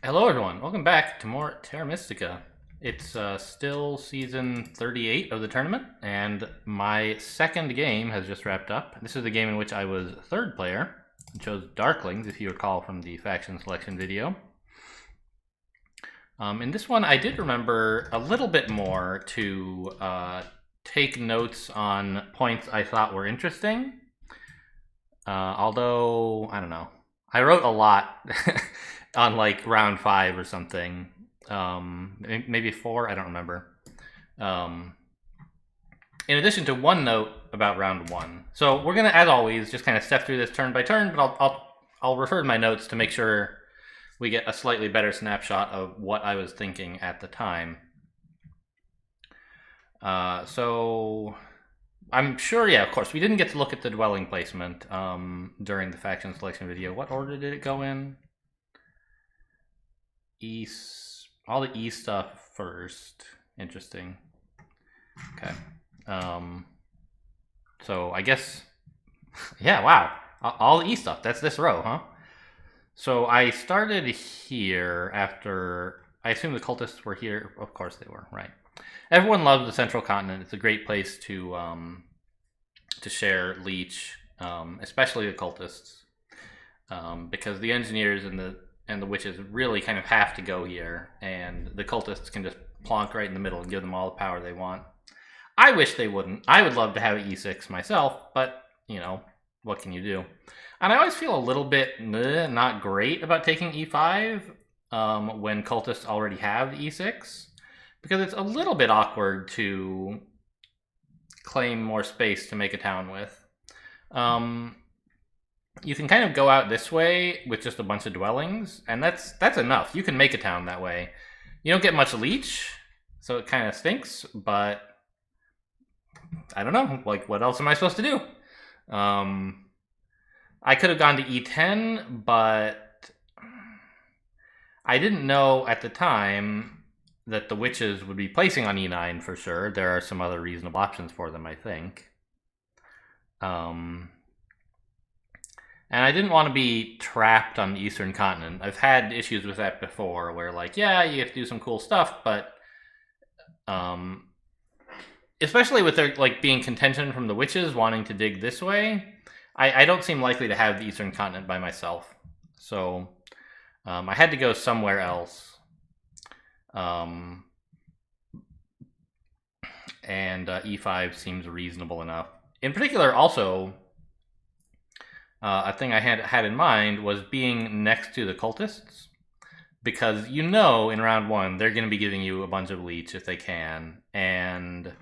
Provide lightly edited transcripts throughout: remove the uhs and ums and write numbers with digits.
Hello everyone, welcome back to more Terra Mystica. It's still season 38 of the tournament, and my second game has just wrapped up. This is the game in which I was third player. I chose Darklings, if you recall from the faction selection video. In this one, I did remember a little bit more to take notes on points I thought were interesting. Although, I don't know. I wrote a lot on like round 5 or something. Maybe 4, I don't remember. In addition to one note about round 1. So we're gonna, as always, just kind of step through this turn by turn, but I'll refer to my notes to make sure we get a slightly better snapshot of what I was thinking at the time. So I'm sure, yeah, of course, we didn't get to look at the dwelling placement during the faction selection video. What order did it go in? East, all the east stuff first. Interesting. Okay. So I guess, yeah, wow. All the east stuff, that's this row, huh? So I started here after, I assume the cultists were here. Of course they were, right. Everyone loves the Central Continent. It's a great place to share leech, especially the cultists, because the engineers and the witches really kind of have to go here, and the cultists can just plonk right in the middle and give them all the power they want. I wish they wouldn't. I would love to have E6 myself, but you know, what can you do? And I always feel a little bit not great about taking E5 when cultists already have E6. Because it's a little bit awkward to claim more space to make a town with. You can kind of go out this way with just a bunch of dwellings, and that's enough. You can make a town that way. You don't get much leech, so it kind of stinks, but I don't know. Like, what else am I supposed to do? I could have gone to E10, but I didn't know at the time that the witches would be placing on E9 for sure. There are some other reasonable options for them, I think. And I didn't want to be trapped on the Eastern Continent. I've had issues with that before, where like, yeah, you have to do some cool stuff, but especially with their like being contention from the witches wanting to dig this way, I don't seem likely to have the Eastern Continent by myself. So I had to go somewhere else. And E5 seems reasonable enough. In particular, also, a thing I had in mind was being next to the cultists, because you know in round 1 they're going to be giving you a bunch of leech if they can. And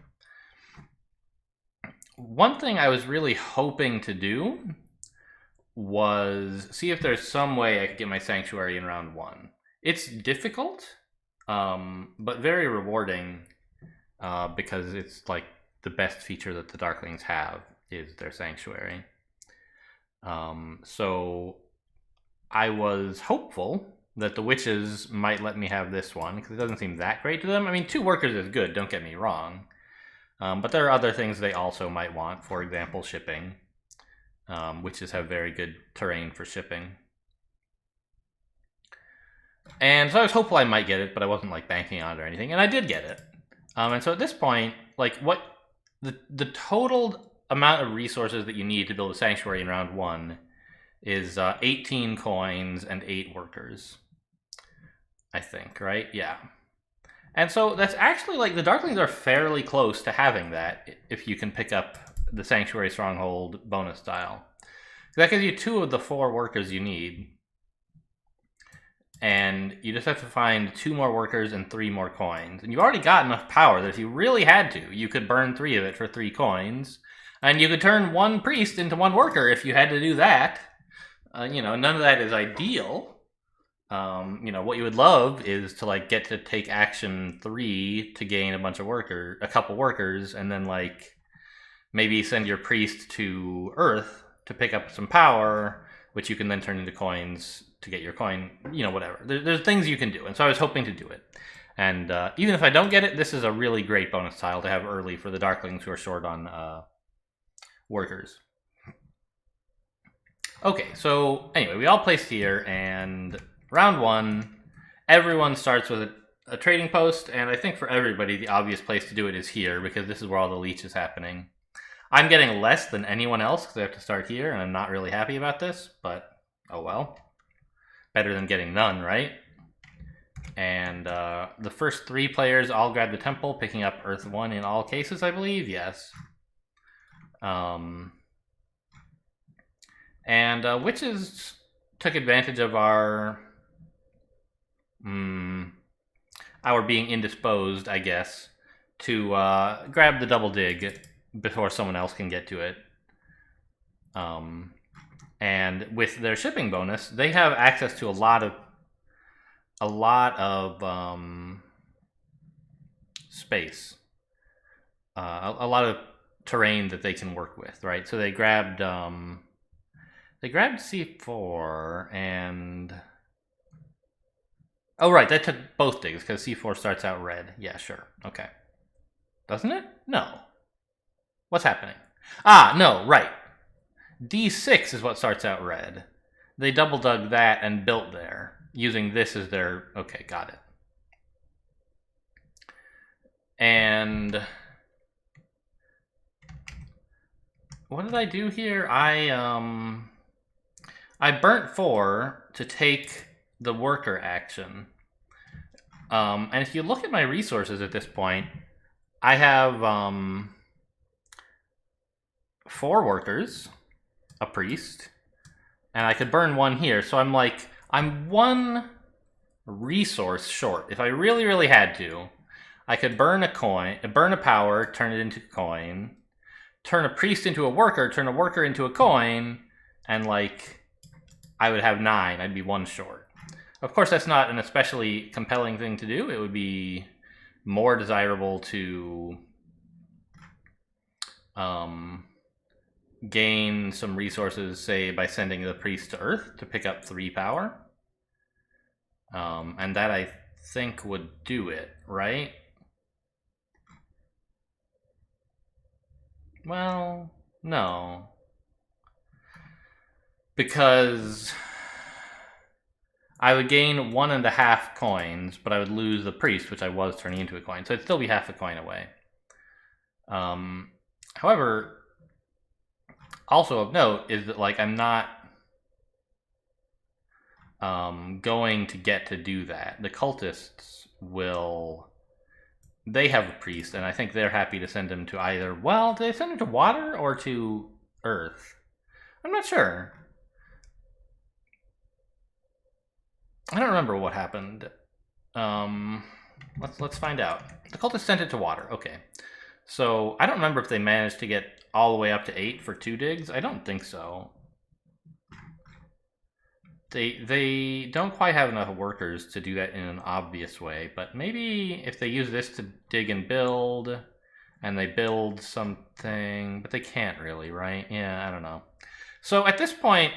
one thing I was really hoping to do was see if there's some way I could get my sanctuary in round 1. It's difficult. But very rewarding, because it's like the best feature that the Darklings have is their sanctuary. So I was hopeful that the witches might let me have this one, because it doesn't seem that great to them. I mean, 2 workers is good, don't get me wrong. But there are other things they also might want, for example, shipping. Witches have very good terrain for shipping. And so I was hopeful I might get it, but I wasn't like banking on it or anything, and I did get it. And so at this point, like what the total amount of resources that you need to build a sanctuary in round 1 is 18 coins and 8 workers, I think, right? Yeah. And so that's actually like the Darklings are fairly close to having that if you can pick up the Sanctuary Stronghold bonus style. That gives you 2 of the 4 workers you need. And you just have to find 2 more workers and 3 more coins. And you've already got enough power that if you really had to, you could burn 3 of it for 3 coins. And you could turn 1 priest into 1 worker if you had to do that. You know, none of that is ideal. You know, what you would love is to like get to take action 3 to gain a couple workers, and then like maybe send your priest to Earth to pick up some power, which you can then turn into coins to get your coin, you know, whatever. There's things you can do, and so I was hoping to do it. And even if I don't get it, this is a really great bonus tile to have early for the Darklings who are short on workers. Okay, so anyway, we all placed here, and round one, everyone starts with a trading post, and I think for everybody, the obvious place to do it is here, because this is where all the leech is happening. I'm getting less than anyone else, because I have to start here, and I'm not really happy about this, but oh well. Better than getting none, right? And the first 3 players all grab the temple, picking up Earth 1 in all cases, I believe, yes. And witches took advantage of our being indisposed, I guess, to grab the double dig before someone else can get to it. And with their shipping bonus, they have access to a lot of space, a lot of terrain that they can work with, right? So they grabbed C4 and oh right, that took both digs because C4 starts out red. Yeah, sure, okay. Doesn't it? No. What's happening? Ah, no, right. D6 is what starts out red. They double dug that and built there, using this as their... Okay, got it. And... what did I do here? I burnt 4 to take the worker action. And if you look at my resources at this point, I have 4 workers, a priest, and I could burn 1 here. So I'm 1 resource short. If I really, really had to, I could burn a coin, burn a power, turn it into a coin, turn a priest into a worker, turn a worker into a coin, and I would have 9. I'd be 1 short. Of course, that's not an especially compelling thing to do. It would be more desirable to gain some resources, say, by sending the priest to Earth to pick up 3 power. And that, I think, would do it, right? Well, no. Because I would gain 1.5 coins, but I would lose the priest, which I was turning into a coin. So it'd still be half a coin away. However, also of note is that I'm not going to get to do that. The cultists will... They have a priest, and I think they're happy to send him to either... Well, do they send him to water or to Earth? I'm not sure. I don't remember what happened. Let's find out. The cultists sent it to water. Okay. So I don't remember if they managed to get all the way up to 8 for 2 digs. I don't think so. They don't quite have enough workers to do that in an obvious way, but maybe if they use this to dig and build, and they build something, but they can't really, right? Yeah, I don't know. So at this point,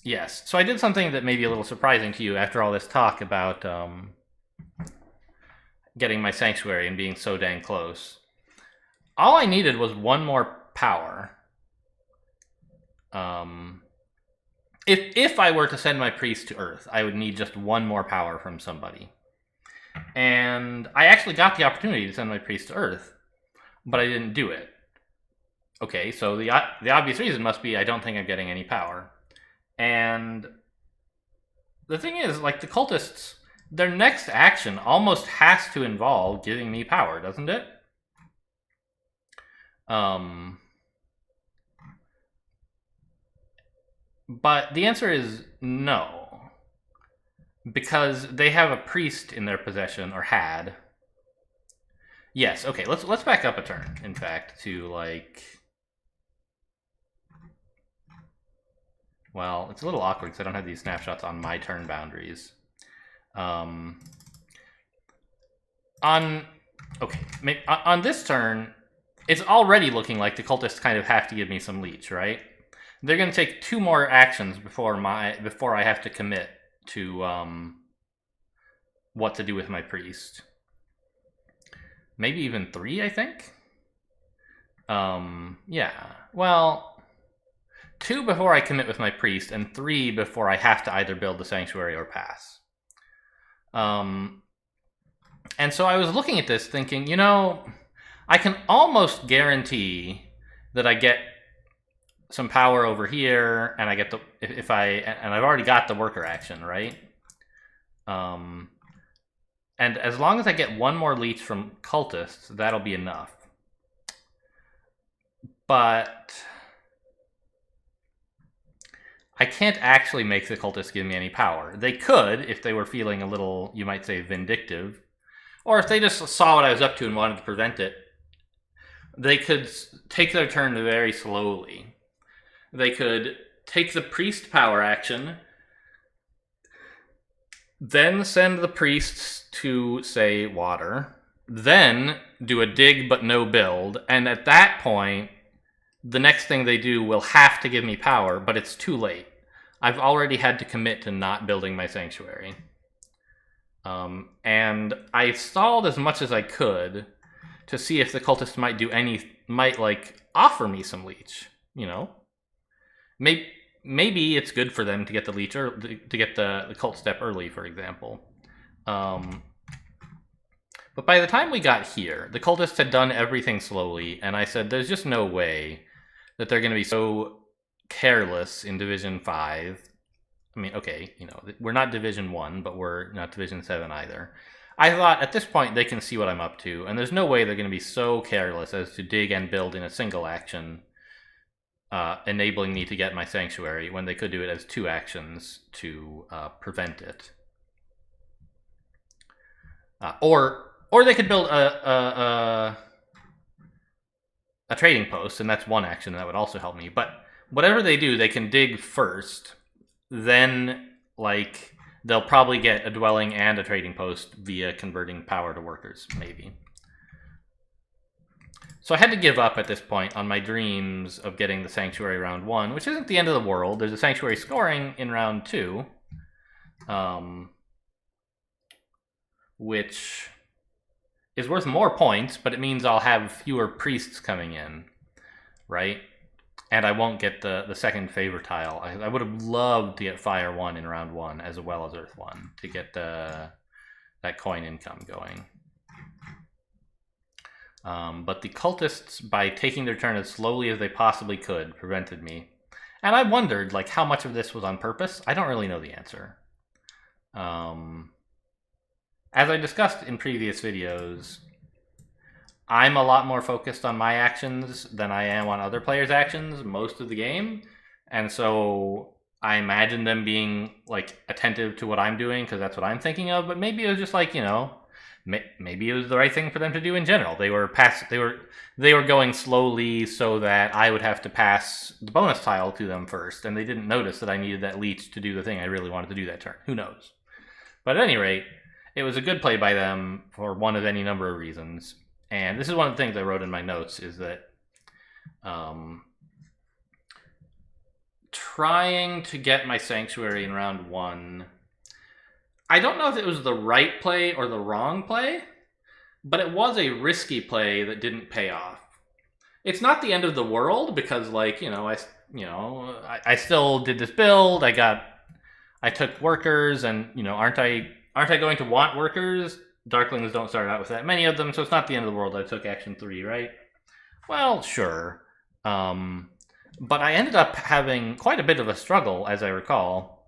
yes. So I did something that may be a little surprising to you after all this talk about getting my sanctuary and being so dang close. All I needed was 1 more power. If I were to send my priest to Earth, I would need just 1 more power from somebody. And I actually got the opportunity to send my priest to Earth, but I didn't do it. Okay, so the obvious reason must be I don't think I'm getting any power. And the thing is, the cultists, their next action almost has to involve giving me power, doesn't it? But the answer is no. Because they have a priest in their possession, or had. Yes, okay, let's back up a turn, in fact, to well, it's a little awkward because I don't have these snapshots on my turn boundaries. On this turn, it's already looking like the cultists kind of have to give me some leech, right? They're going to take 2 more actions before I have to commit to what to do with my priest. Maybe even 3, I think. Yeah. Well, 2 before I commit with my priest, and 3 before I have to either build the sanctuary or pass. And so I was looking at this thinking, you know, I can almost guarantee that I get some power over here, and I get the and I've already got the worker action, right? And as long as I get one more leech from cultists, that'll be enough. But I can't actually make the cultists give me any power. They could if they were feeling a little, you might say, vindictive, or if they just saw what I was up to and wanted to prevent it. They could take their turn very slowly. They could take the priest power action, then send the priests to, say, water, then do a dig but no build, and at that point, the next thing they do will have to give me power, but it's too late. I've already had to commit to not building my sanctuary. And I stalled as much as I could to see if the cultists might like offer me some leech, you know? Maybe it's good for them to get the leech or to get the cult step early, for example. But by the time we got here, the cultists had done everything slowly, and I said, there's just no way that they're going to be so careless in Division 5. I mean, okay, you know, we're not Division 1, but we're not Division 7 either. I thought, at this point, they can see what I'm up to, and there's no way they're going to be so careless as to dig and build in a single action, enabling me to get my sanctuary, when they could do it as 2 actions to prevent it. Or they could build a trading post, and that's 1 action that would also help me. But whatever they do, they can dig first, then like they'll probably get a dwelling and a trading post via converting power to workers, maybe. So I had to give up at this point on my dreams of getting the sanctuary round 1, which isn't the end of the world. There's a sanctuary scoring in round 2, which is worth more points, but it means I'll have fewer priests coming in, right? And I won't get the second favor tile. I would have loved to get Fire 1 in round 1 as well as Earth 1 to get that coin income going. But the cultists, by taking their turn as slowly as they possibly could, prevented me. And I wondered, like, how much of this was on purpose? I don't really know the answer. As I discussed in previous videos, I'm a lot more focused on my actions than I am on other players' actions most of the game. And so I imagine them being, like, attentive to what I'm doing because that's what I'm thinking of. But maybe it was just like, you know, maybe it was the right thing for them to do in general. They were going slowly so that I would have to pass the bonus tile to them first, and they didn't notice that I needed that leech to do the thing I really wanted to do that turn. Who knows? But at any rate, it was a good play by them for one of any number of reasons. And this is one of the things I wrote in my notes, is that trying to get my sanctuary in round 1, I don't know if it was the right play or the wrong play, but it was a risky play that didn't pay off. It's not the end of the world because, like, I still did this build. I took workers, and aren't I going to want workers? Darklings don't start out with that many of them, so it's not the end of the world. I took action 3, right? Well, sure. But I ended up having quite a bit of a struggle, as I recall,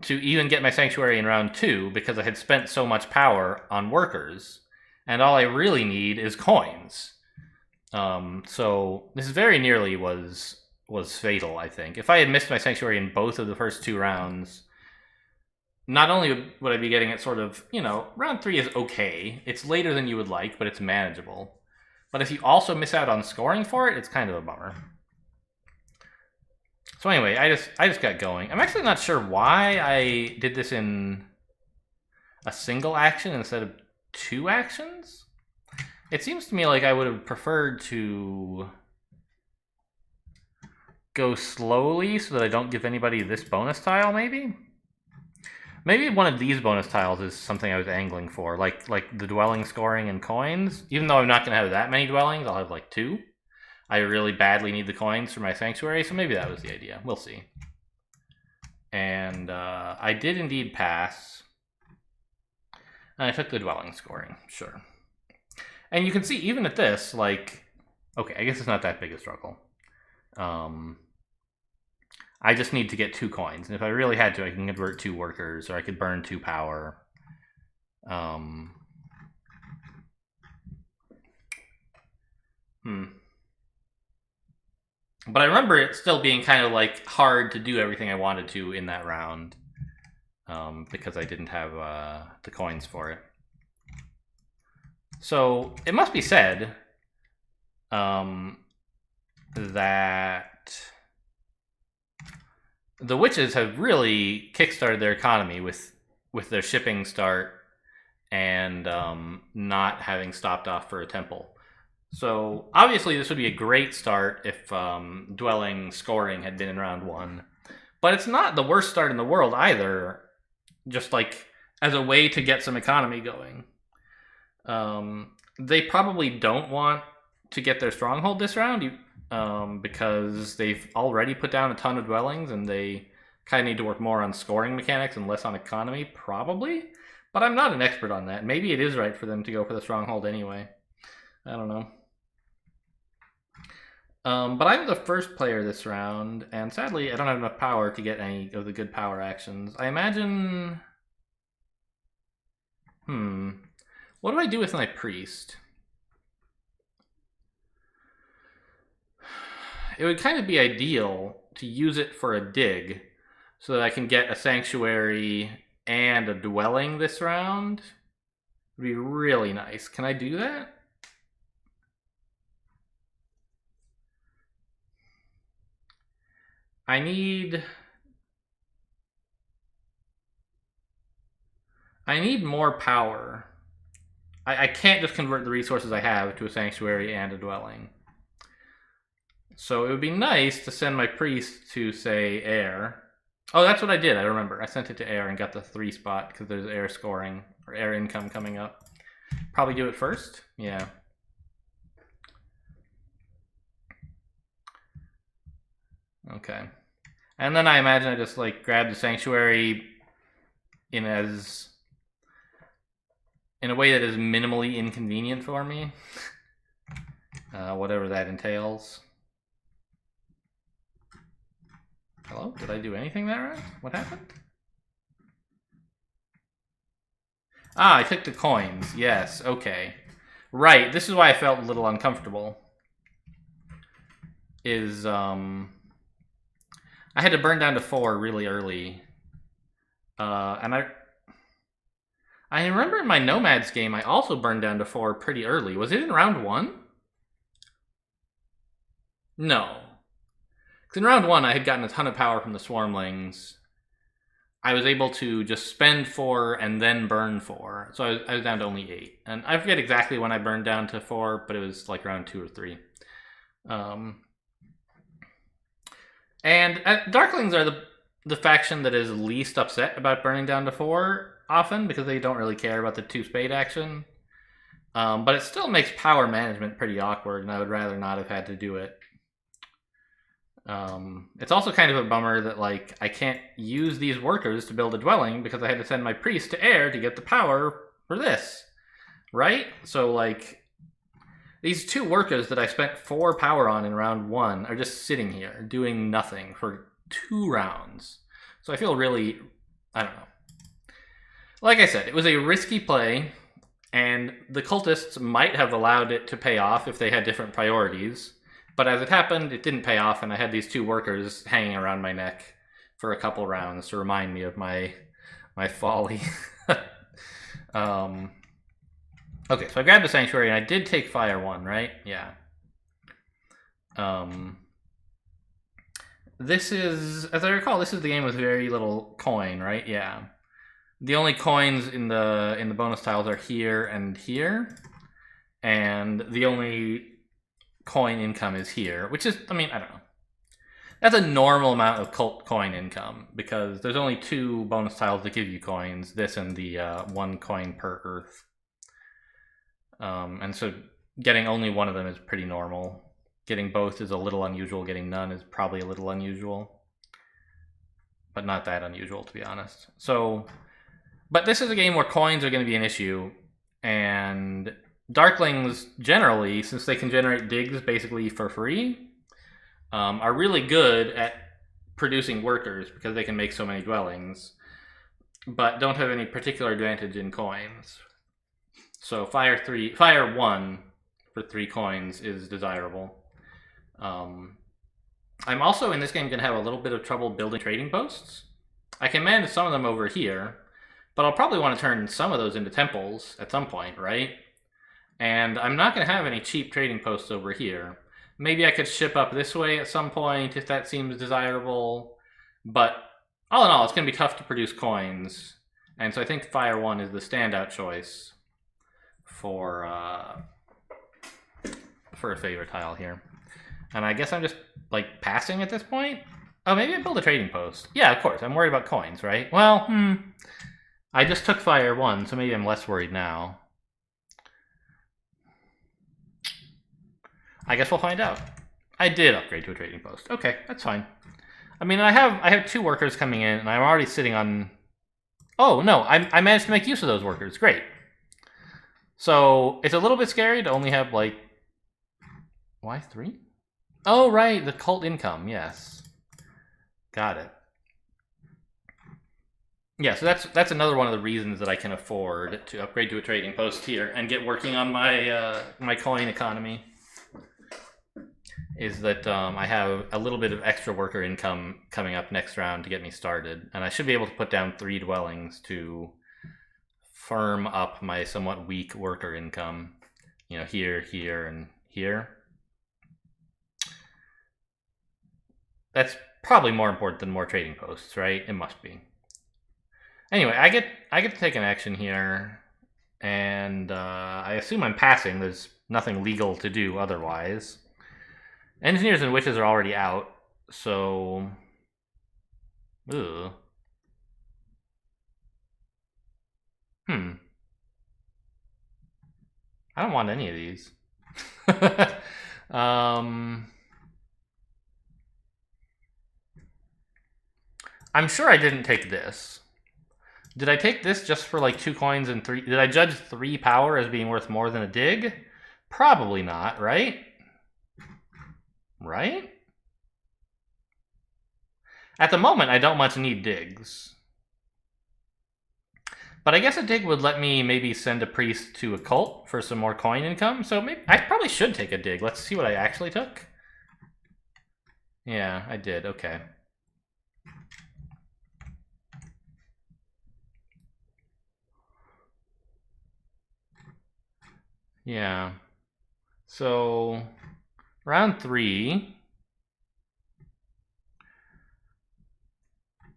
to even get my sanctuary in round 2 because I had spent so much power on workers, and all I really need is coins. So this very nearly was fatal, I think. If I had missed my sanctuary in both of the first 2 rounds, not only would I be getting it sort of, round 3 is okay. It's later than you would like, but it's manageable. But if you also miss out on scoring for it, it's kind of a bummer. So anyway, I just got going. I'm actually not sure why I did this in a single action instead of 2 actions. It seems to me like I would have preferred to go slowly so that I don't give anybody this bonus tile, maybe? Maybe one of these bonus tiles is something I was angling for, like the dwelling scoring and coins. Even though I'm not going to have that many dwellings, I'll have like 2. I really badly need the coins for my sanctuary, so maybe that was the idea. We'll see. And I did indeed pass. And I took the dwelling scoring, sure. And you can see, even at this, like, okay, I guess it's not that big a struggle. I just need to get 2 coins, and if I really had to, I can convert 2 workers, or I could burn 2 power. But I remember it still being kind of like hard to do everything I wanted to in that round, because I didn't have the coins for it. So it must be said that the witches have really kickstarted their economy with their shipping start and not having stopped off for a temple. So obviously this would be a great start if dwelling scoring had been in round 1. But it's not the worst start in the world either, just like as a way to get some economy going. They probably don't want to get their stronghold this round because they've already put down a ton of dwellings and they kind of need to work more on scoring mechanics and less on economy, probably. But I'm not an expert on that. Maybe it is right for them to go for the stronghold anyway. I don't know. But I'm the first player this round, and sadly I don't have enough power to get any of the good power actions. I imagine... What do I do with my priest? It would kind of be ideal to use it for a dig, so that I can get a sanctuary and a dwelling this round. It would be really nice. Can I do that? I need more power. I can't just convert the resources I have to a sanctuary and a dwelling. So it would be nice to send my priest to, say, air. Oh, that's what I did, I remember. I sent it to air and got the 3 spot because there's air scoring or air income coming up. Probably do it first? Yeah. Okay. And then I imagine I just like grab the sanctuary in a way that is minimally inconvenient for me. Whatever that entails. Hello? Did I do anything that round? What happened? Ah, I took the coins. Yes, okay. Right, this is why I felt a little uncomfortable. I had to burn down to 4 really early. And I remember in my Nomads game, I also burned down to 4 pretty early. Was it in round 1? No. Because in round 1, I had gotten a ton of power from the Swarmlings. I was able to just spend 4 and then burn 4. So I was down to only 8. And I forget exactly when I burned down to 4, but it was like around 2 or 3. And Darklings are the faction that is least upset about burning down to 4 often, because they don't really care about the 2 spade action. But it still makes power management pretty awkward, and I would rather not have had to do it. It's also kind of a bummer that like I can't use these workers to build a dwelling because I had to send my priest to air to get the power for this, right? So like these 2 workers that I spent 4 power on in round 1 are just sitting here doing nothing for 2 rounds. So I feel really, I don't know. Like I said, it was a risky play, and the cultists might have allowed it to pay off if they had different priorities. But as it happened, it didn't pay off, and I had these 2 workers hanging around my neck for a couple rounds to remind me of my folly. Okay, so I grabbed the Sanctuary, and I did take Fire 1, right? Yeah. This is, as I recall, this is the game with very little coin, right? Yeah. The only coins in the bonus tiles are here and here. And the only coin income is here, which is, I mean, I don't know. That's a normal amount of cult coin income because there's only 2 bonus tiles that give you coins, this and the 1 coin per earth. And so getting only one of them is pretty normal. Getting both is a little unusual. Getting none is probably a little unusual. But not that unusual, to be honest. So But this is a game where coins are going to be an issue, and Darklings generally, since they can generate digs basically for free, are really good at producing workers because they can make so many dwellings, but don't have any particular advantage in coins. So Fire 1 for 3 coins is desirable. I'm also in this game going to have a little bit of trouble building trading posts. I can manage some of them over here, but I'll probably want to turn some of those into temples at some point, right? And I'm not going to have any cheap trading posts over here. Maybe I could ship up this way at some point if that seems desirable. But all in all, it's going to be tough to produce coins. And so I think Fire 1 is the standout choice for a favor tile here. And I guess I'm just, like, passing at this point? Oh, maybe I build a trading post. Yeah, of course. I'm worried about coins, right? Well, I just took Fire 1, so maybe I'm less worried now. I guess we'll find out. I did upgrade to a trading post. Okay, that's fine. I mean, I have 2 workers coming in, and I'm already sitting on... Oh, no, I managed to make use of those workers. Great. So, it's a little bit scary to only have, like... Why 3? Oh, right, the cult income, yes. Got it. Yeah, so that's another one of the reasons that I can afford to upgrade to a trading post here and get working on my my coin economy. Is that I have a little bit of extra worker income coming up next round to get me started, and I should be able to put down 3 dwellings to firm up my somewhat weak worker income. You know, here, here, and here. That's probably more important than more trading posts, right? It must be. Anyway, I get to take an action here, and I assume I'm passing. There's nothing legal to do otherwise. Engineers and witches are already out, so... Ugh. I don't want any of these. I'm sure I didn't take this. Did I take this just for like 2 coins and 3? Did I judge 3 power as being worth more than a dig? Probably not, right? Right? At the moment, I don't much need digs. But I guess a dig would let me maybe send a priest to a cult for some more coin income. So maybe I probably should take a dig. Let's see what I actually took. Yeah, I did. Okay. Yeah. So round 3.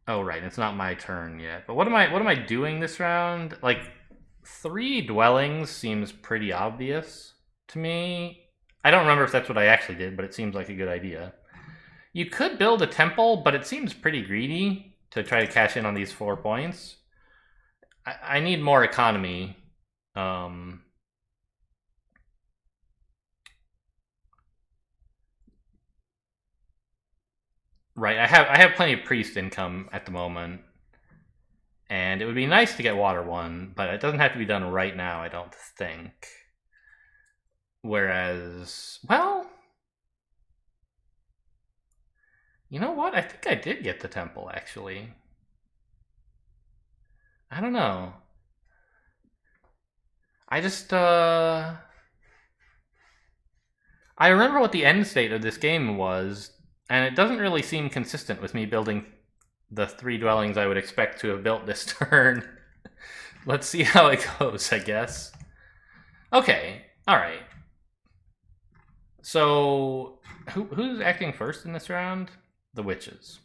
Oh right, it's not my turn yet. But what am I doing this round? Like 3 dwellings seems pretty obvious to me. I don't remember if that's what I actually did, but it seems like a good idea. You could build a temple, but it seems pretty greedy to try to cash in on these 4 points. I need more economy. Right, I have plenty of priest income at the moment. And it would be nice to get water 1, but it doesn't have to be done right now, I don't think. Whereas, well... You know what? I think I did get the temple, actually. I don't know. I just, I remember what the end state of this game was, and it doesn't really seem consistent with me building the 3 dwellings I would expect to have built this turn. Let's see how it goes, I guess. Okay, alright. So, who's acting first in this round? The witches.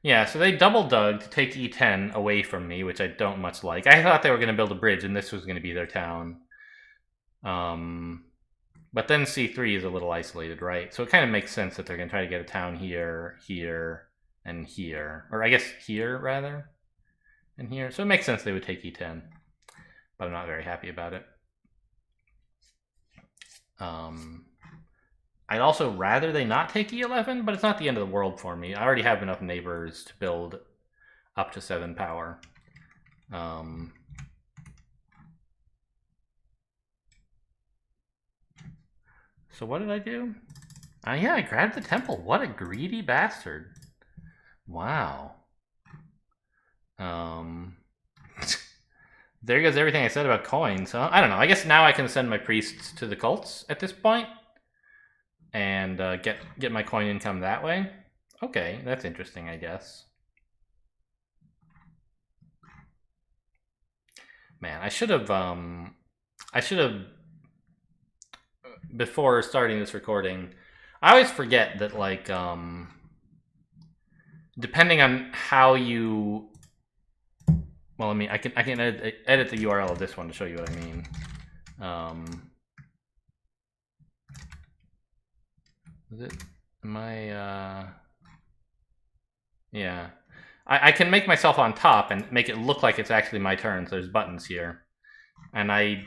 Yeah, so they double dug to take E10 away from me, which I don't much like. I thought they were going to build a bridge, and this was going to be their town. But then C3 is a little isolated, right? So it kind of makes sense that they're going to try to get a town here, here, and here. Or I guess here, rather, and here. So it makes sense they would take E10. But I'm not very happy about it. I'd also rather they not take E11, but it's not the end of the world for me. I already have enough neighbors to build up to 7 power. So what did I do? Yeah, I grabbed the temple. What a greedy bastard. Wow. There goes everything I said about coins, huh? I don't know. I guess now I can send my priests to the cults at this point and get my coin income that way. Okay, that's interesting, I guess. Man, I should have before starting this recording. I always forget that, like, depending on how you, well, I mean, I can edit the URL of this one to show you what I mean. Is it my yeah, I can make myself on top and make it look like it's actually my turn. So there's buttons here, and I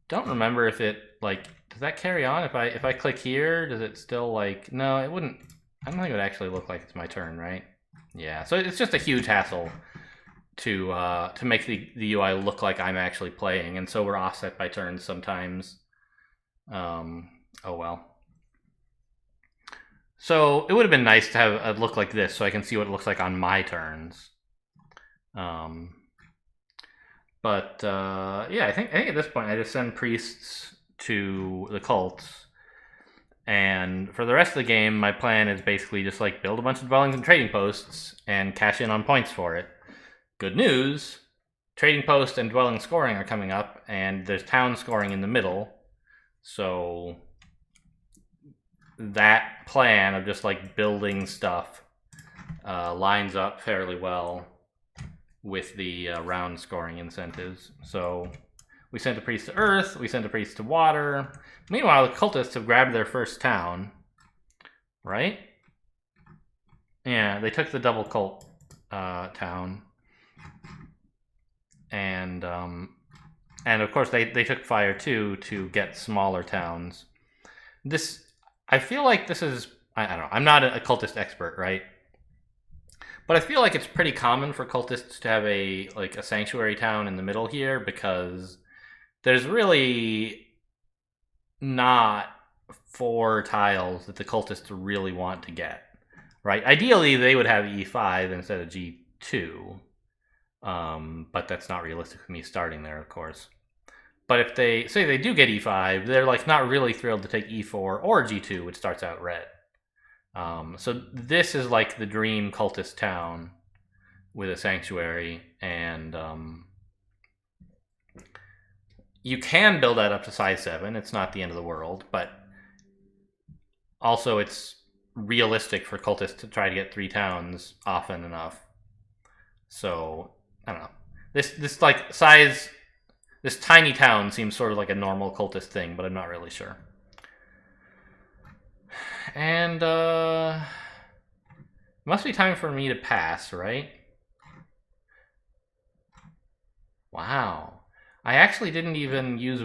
don't remember if it, like, does that carry on if I click here? Does it still, like, no, it wouldn't. I don't think it would actually look like it's my turn, right? Yeah, so it's just a huge hassle to make the UI look like I'm actually playing, and so we're offset by turns sometimes. Oh well. So it would have been nice to have a look like this, so I can see what it looks like on my turns. But yeah, I think at this point I just send priests to the cults, and for the rest of the game, my plan is basically just like build a bunch of dwellings and trading posts and cash in on points for it. Good news, trading post and dwelling scoring are coming up, and there's town scoring in the middle, so that plan of just like building stuff lines up fairly well with the round scoring incentives. So we sent a priest to earth, we sent a priest to water. Meanwhile, the cultists have grabbed their first town, right? Yeah, they took the double cult town, and of course they took fire too to get smaller towns. This, I feel like this is, I don't know, I'm not a cultist expert, right? But I feel like it's pretty common for cultists to have a sanctuary town in the middle here, because there's really not 4 tiles that the cultists really want to get, right? Ideally, they would have E5 instead of G2, but that's not realistic for me starting there, of course. But if they say they do get E5, they're like not really thrilled to take E4 or G2, which starts out red. So this is like the dream cultist town with a sanctuary, and you can build that up to size 7. It's not the end of the world, but also it's realistic for cultists to try to get 3 towns often enough. So I don't know. This like size. This tiny town seems sort of like a normal cultist thing, but I'm not really sure. And it must be time for me to pass, right? Wow. I actually didn't even use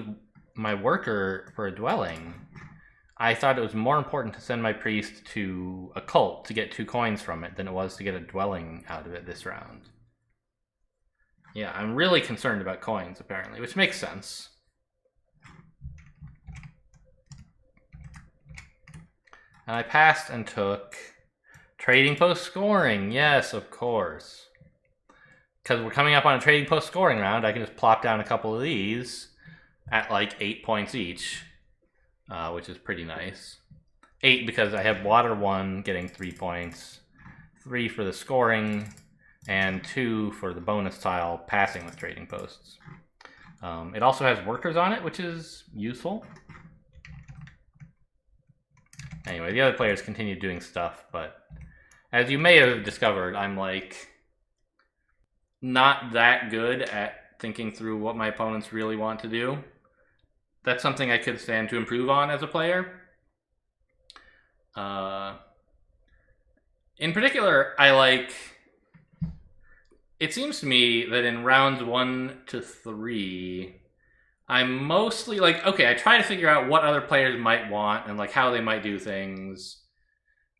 my worker for a dwelling. I thought it was more important to send my priest to a cult to get 2 coins from it than it was to get a dwelling out of it this round. Yeah, I'm really concerned about coins, apparently, which makes sense. And I passed and took trading post scoring. Yes, of course. Because we're coming up on a trading post scoring round, I can just plop down a couple of these at like 8 points each, which is pretty nice. 8 because I have water 1 getting 3 points, 3 for the scoring, and 2 for the bonus tile passing with trading posts. It also has workers on it, which is useful. Anyway, the other players continue doing stuff, but as you may have discovered, I'm like not that good at thinking through what my opponents really want to do. That's something I could stand to improve on as a player. In particular, it seems to me that in rounds 1 to 3, I'm mostly like, okay, I try to figure out what other players might want and like how they might do things,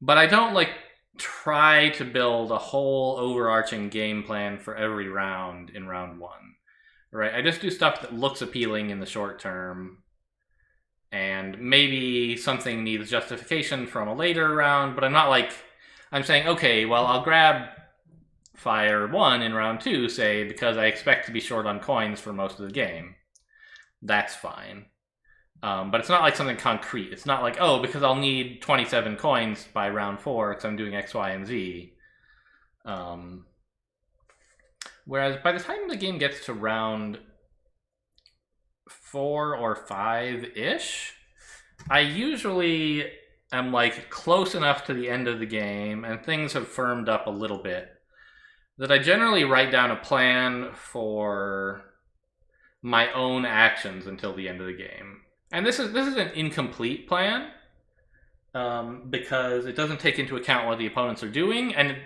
but I don't like try to build a whole overarching game plan for every round in round 1, right? I just do stuff that looks appealing in the short term, And maybe something needs justification from a later round, but I'm not like, I'm saying, okay, well, I'll grab Fire 1 in round 2, say, because I expect to be short on coins for most of the game. That's fine. But it's not like something concrete. It's not like, oh, because I'll need 27 coins by round 4 because I'm doing X, Y, and Z. Whereas by the time the game gets to round 4 or 5-ish, I usually am like close enough to the end of the game and things have firmed up a little bit that I generally write down a plan for my own actions until the end of the game. And this is an incomplete plan because it doesn't take into account what the opponents are doing, and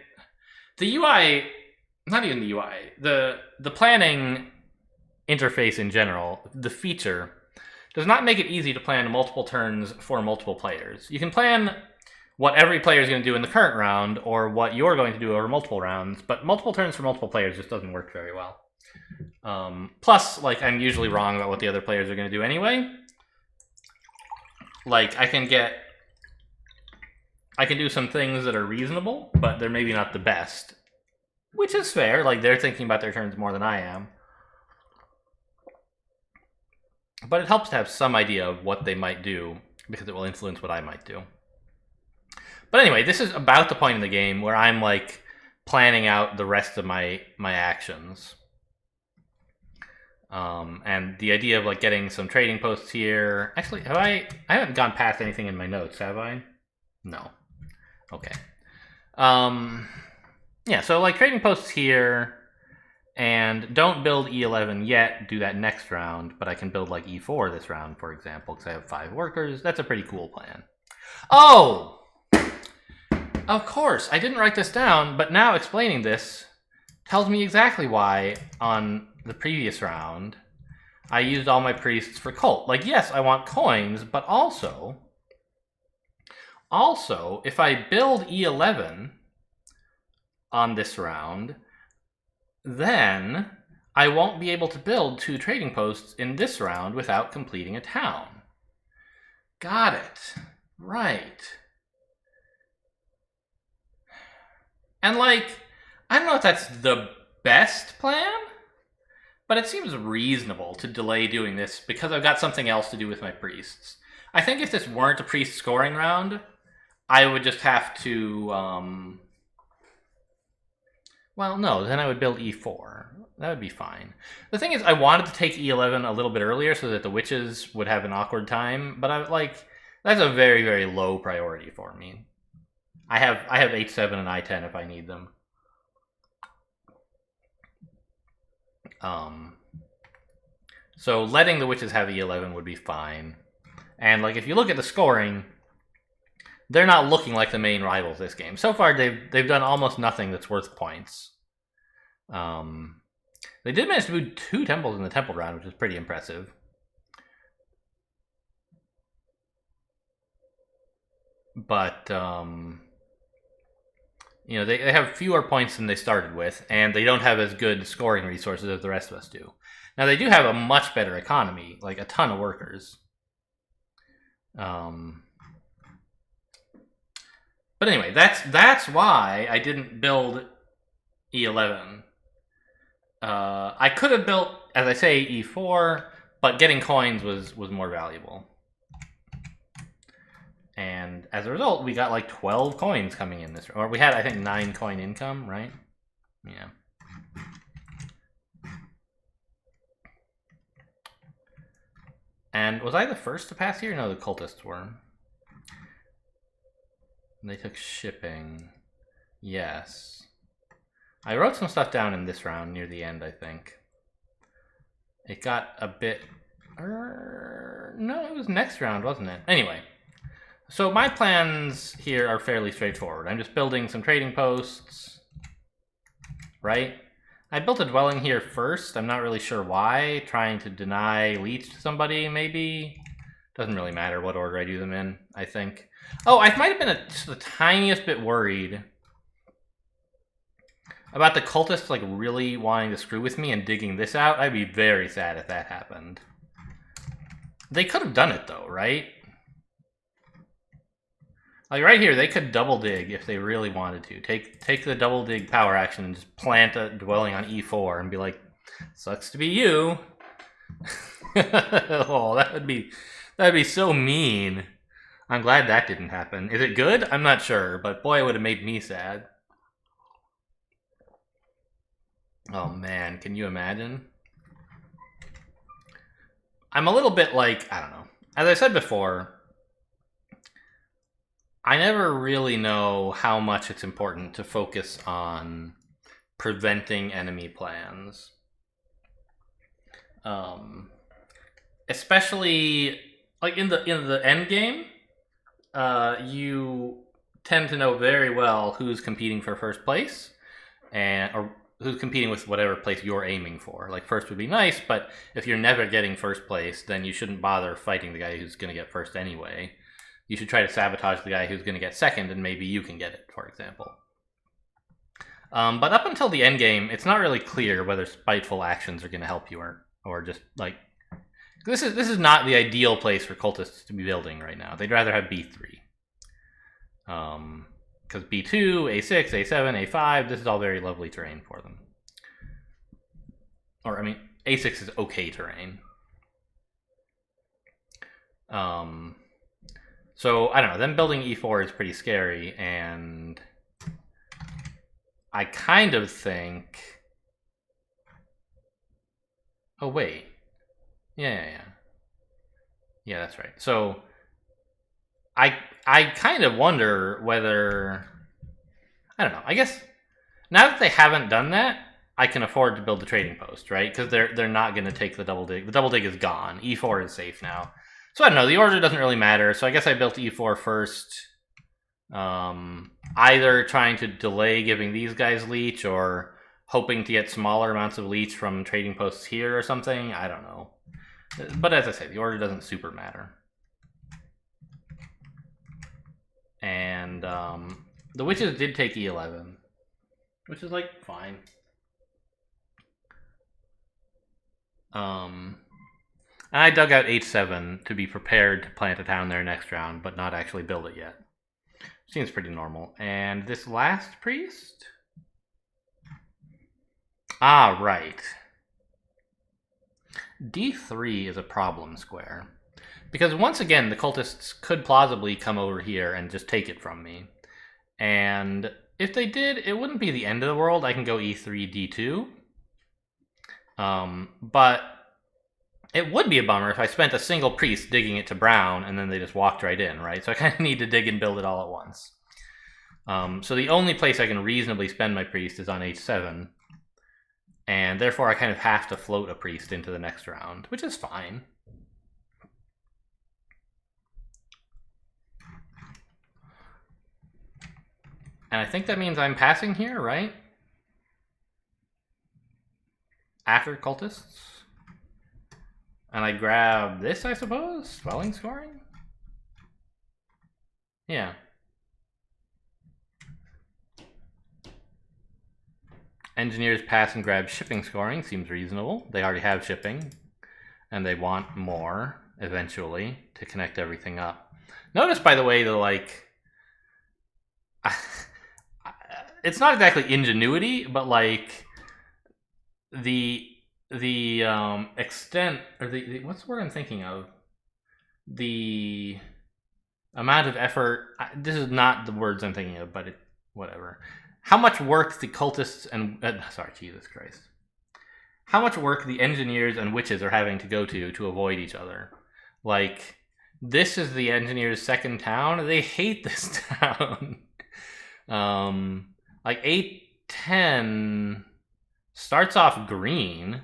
the UI, not even the UI, the planning interface in general, the feature, does not make it easy to plan multiple turns for multiple players. You can plan what every player is going to do in the current round or what you're going to do over multiple rounds, but multiple turns for multiple players just doesn't work very well. Plus, like, I'm usually wrong about what the other players are going to do anyway. Like, I can do some things that are reasonable, but they're maybe not the best. Which is fair, like, they're thinking about their turns more than I am. But it helps to have some idea of what they might do, because it will influence what I might do. But anyway, this is about the point in the game where I'm, like, planning out the rest of my actions. And the idea of, like, getting some trading posts here... Actually, I haven't gone past anything in my notes, have I? No. Okay. Yeah, so, like, trading posts here, and don't build E11 yet, do that next round, but I can build, like, E4 this round, for example, because I have 5 workers. That's a pretty cool plan. Oh! Of course, I didn't write this down, but now explaining this tells me exactly why on the previous round I used all my priests for cult. Like, yes, I want coins, but also, if I build E11 on this round, then I won't be able to build 2 trading posts in this round without completing a town. Got it. Right. And, like, I don't know if that's the best plan, but it seems reasonable to delay doing this because I've got something else to do with my priests. I think if this weren't a priest scoring round, I would just have to, well, no, then I would build E4. That would be fine. The thing is, I wanted to take E11 a little bit earlier so that the witches would have an awkward time, but that's a very, very low priority for me. I have H7 and I10 if I need them. So letting the witches have E11 would be fine. And, like, if you look at the scoring, they're not looking like the main rivals this game. So far, they've done almost nothing that's worth points. They did manage to do 2 temples in the temple round, which is pretty impressive. But, you know, they have fewer points than they started with, and they don't have as good scoring resources as the rest of us do. Now, they do have a much better economy, like a ton of workers. But anyway, that's why I didn't build E11. I could have built, as I say, E4, but getting coins was more valuable. And as a result, we got like 12 coins coming in this, or we had, I think, 9 coin income, right? Yeah. And was I the first to pass here? No, the cultists were. They took shipping. Yes. I wrote some stuff down in this round near the end, I think. It got a bit... no, it was next round, wasn't it? Anyway. So my plans here are fairly straightforward. I'm just building some trading posts, right? I built a dwelling here first. I'm not really sure why. Trying to deny leech to somebody, maybe? Doesn't really matter what order I do them in, I think. Oh, I might have been just the tiniest bit worried about the cultists, like, really wanting to screw with me and digging this out. I'd be very sad if that happened. They could have done it though, right? Like right here, they could double dig if they really wanted to. Take the double dig power action and just plant a dwelling on E4 and be like, sucks to be you. Oh, that'd be so mean. I'm glad that didn't happen. Is it good? I'm not sure, but boy, it would have made me sad. Oh man, can you imagine? I'm a little bit like, I don't know. As I said before, I never really know how much it's important to focus on preventing enemy plans. Especially like in the end game, you tend to know very well who's competing for first place, or who's competing with whatever place you're aiming for. Like first would be nice, but if you're never getting first place, then you shouldn't bother fighting the guy who's going to get first anyway. You should try to sabotage the guy who's going to get second, and maybe you can get it, for example. But up until the end game, it's not really clear whether spiteful actions are going to help you or just like this is not the ideal place for cultists to be building right now. They'd rather have B3. Because B2, A6, A7, A5, this is all very lovely terrain for them. Or, I mean, A6 is okay terrain. So, I don't know, them building E4 is pretty scary, and I kind of think... Oh, wait. Yeah, that's right. So, I kind of wonder whether... I don't know, I guess... Now that they haven't done that, I can afford to build the trading post, right? Because they're not going to take the double dig. The double dig is gone. E4 is safe now. So I don't know, the order doesn't really matter. So I guess I built E4 first. Either trying to delay giving these guys leech or hoping to get smaller amounts of leech from trading posts here or something. I don't know. But as I say, the order doesn't super matter. And the witches did take E11, which is like fine. And I dug out H7 to be prepared to plant a town there next round, but not actually build it yet. Seems pretty normal. And this last priest? Ah, right. D3 is a problem square. Because once again, the cultists could plausibly come over here and just take it from me. And if they did, it wouldn't be the end of the world. I can go E3, D2. But it would be a bummer if I spent a single priest digging it to brown and then they just walked right in, right? So I kind of need to dig and build it all at once. So the only place I can reasonably spend my priest is on H7. And therefore I kind of have to float a priest into the next round, which is fine. And I think that means I'm passing here, right? After cultists. And I grab this, I suppose? Swelling scoring? Yeah. Engineers pass and grab shipping scoring. Seems reasonable. They already have shipping. And they want more, eventually, to connect everything up. Notice, by the way, the, like... it's not exactly ingenuity, but, like... The extent, or the what's the word I'm thinking of? The amount of effort, this is not the words I'm thinking of, but whatever. How much work the cultists and, sorry, Jesus Christ. How much work the engineers and witches are having to go to avoid each other. Like, this is the engineers' second town. They hate this town. Like, 8-10 starts off green,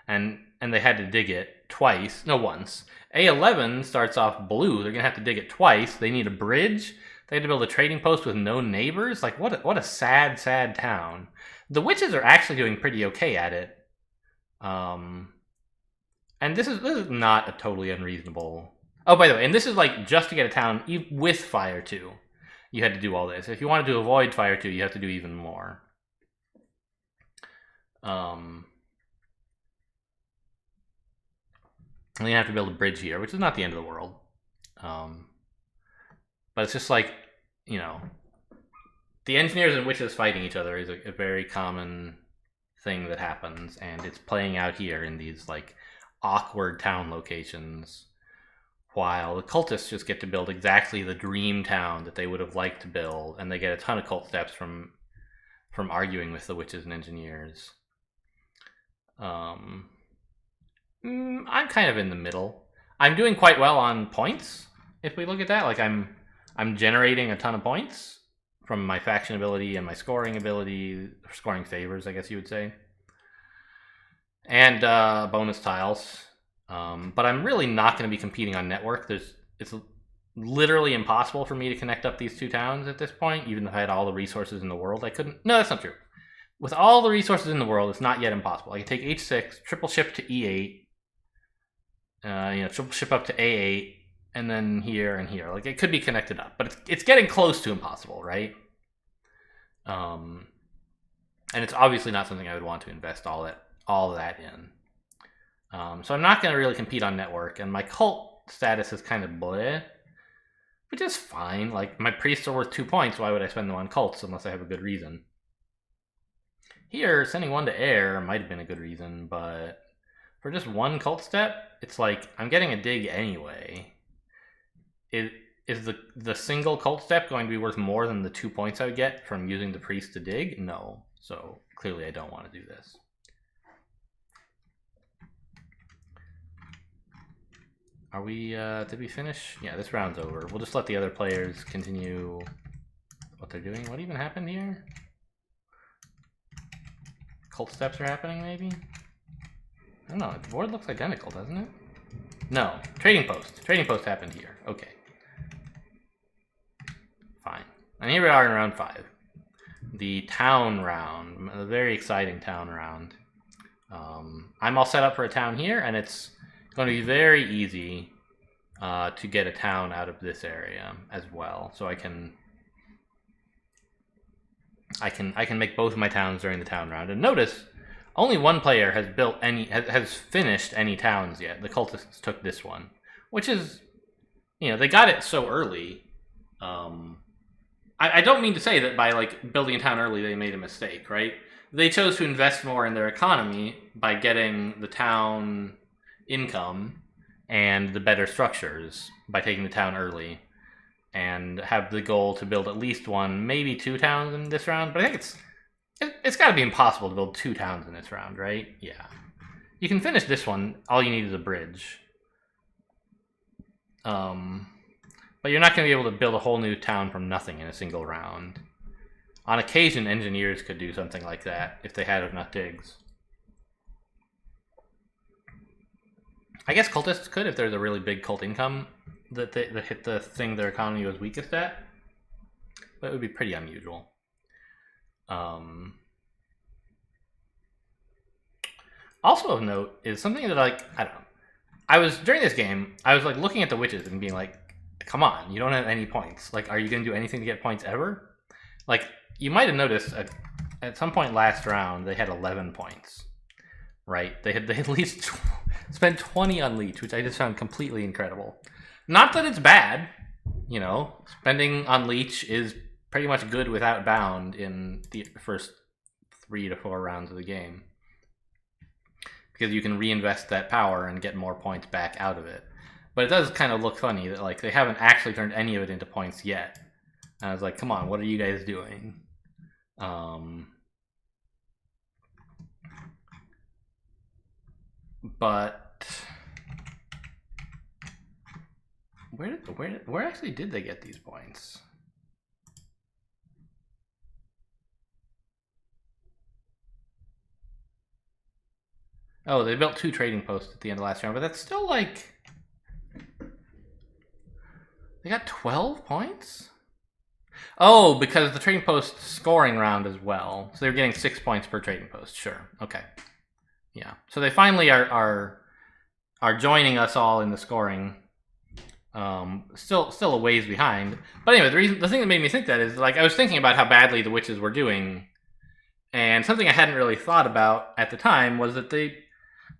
and they had to dig it twice. No, once. A11 starts off blue. They're going to have to dig it twice. They need a bridge. They had to build a trading post with no neighbors. Like, what a sad, sad town. The witches are actually doing pretty okay at it. And this is not a totally unreasonable... Oh, by the way, and this is like just to get a town with Fire 2. You had to do all this. If you wanted to avoid Fire 2, you have to do even more. I'm gonna have to build a bridge here, which is not the end of the world. But it's just like, you know, the engineers and witches fighting each other is a very common thing that happens, and it's playing out here in these like awkward town locations, while the cultists just get to build exactly the dream town that they would have liked to build, and they get a ton of cult steps from arguing with the witches and engineers. I'm kind of in the middle. I'm doing quite well on points. If we look at that, like I'm generating a ton of points from my faction ability and my scoring ability, scoring favors, I guess you would say, and bonus tiles. But I'm really not going to be competing on network. It's literally impossible for me to connect up these two towns at this point, even if I had all the resources in the world. I couldn't. No, that's not true. With all the resources in the world, it's not yet impossible. I can take H6, triple ship to E8, triple ship up to A8, and then here and here. Like, it could be connected up, but it's getting close to impossible, right? And it's obviously not something I would want to invest all of that in. So I'm not going to really compete on network, and my cult status is kind of bleh, which is fine. Like, my priests are worth 2 points. Why would I spend them on cults unless I have a good reason? Here, sending one to air might have been a good reason, but for just one cult step, it's like I'm getting a dig anyway. Is the single cult step going to be worth more than the 2 points I would get from using the priest to dig? No. So clearly I don't want to do this. Are we, did we finish? Yeah, this round's over. We'll just let the other players continue what they're doing. What even happened here? Cult steps are happening, maybe? I don't know. The board looks identical, doesn't it? No. Trading post. Trading post happened here. Okay. Fine. And here we are in round 5. The town round. A very exciting town round. I'm all set up for a town here, and it's going to be very easy to get a town out of this area as well. So I can make both of my towns during the town round. And notice, only one player has built has finished any towns yet. The cultists took this one, which is, they got it so early. I don't mean to say that by like building a town early they made a mistake, right? They chose to invest more in their economy by getting the town income and the better structures by taking the town early, and have the goal to build at least 1, maybe 2 towns in this round. But I think it's got to be impossible to build 2 towns in this round, right? Yeah. You can finish this one. All you need is a bridge. But you're not going to be able to build a whole new town from nothing in a single round. On occasion, engineers could do something like that if they had enough digs. I guess cultists could if there's a really big cult income that hit the thing their economy was weakest at. But it would be pretty unusual. Also of note is something that, like, I don't know. During this game, I was like looking at the witches and being like, come on, you don't have any points. Like, are you going to do anything to get points ever? Like, you might have noticed at some point last round, they had 11 points, right? They at least spent 20 on Leech, which I just found completely incredible. Not that it's bad, spending on Leech is pretty much good without bound in the first 3 to 4 rounds of the game, because you can reinvest that power and get more points back out of it. But it does kind of look funny that like they haven't actually turned any of it into points yet. And I was like, come on, what are you guys doing? But where actually did they get these points? Oh, they built 2 trading posts at the end of last round, but that's still like, they got 12 points? Oh, because the trading post scoring round as well. So they're getting 6 points per trading post. Sure. Okay. Yeah. So they finally are joining us all in the scoring. Still a ways behind. But anyway, the thing that made me think that is, like, I was thinking about how badly the witches were doing, and something I hadn't really thought about at the time was that the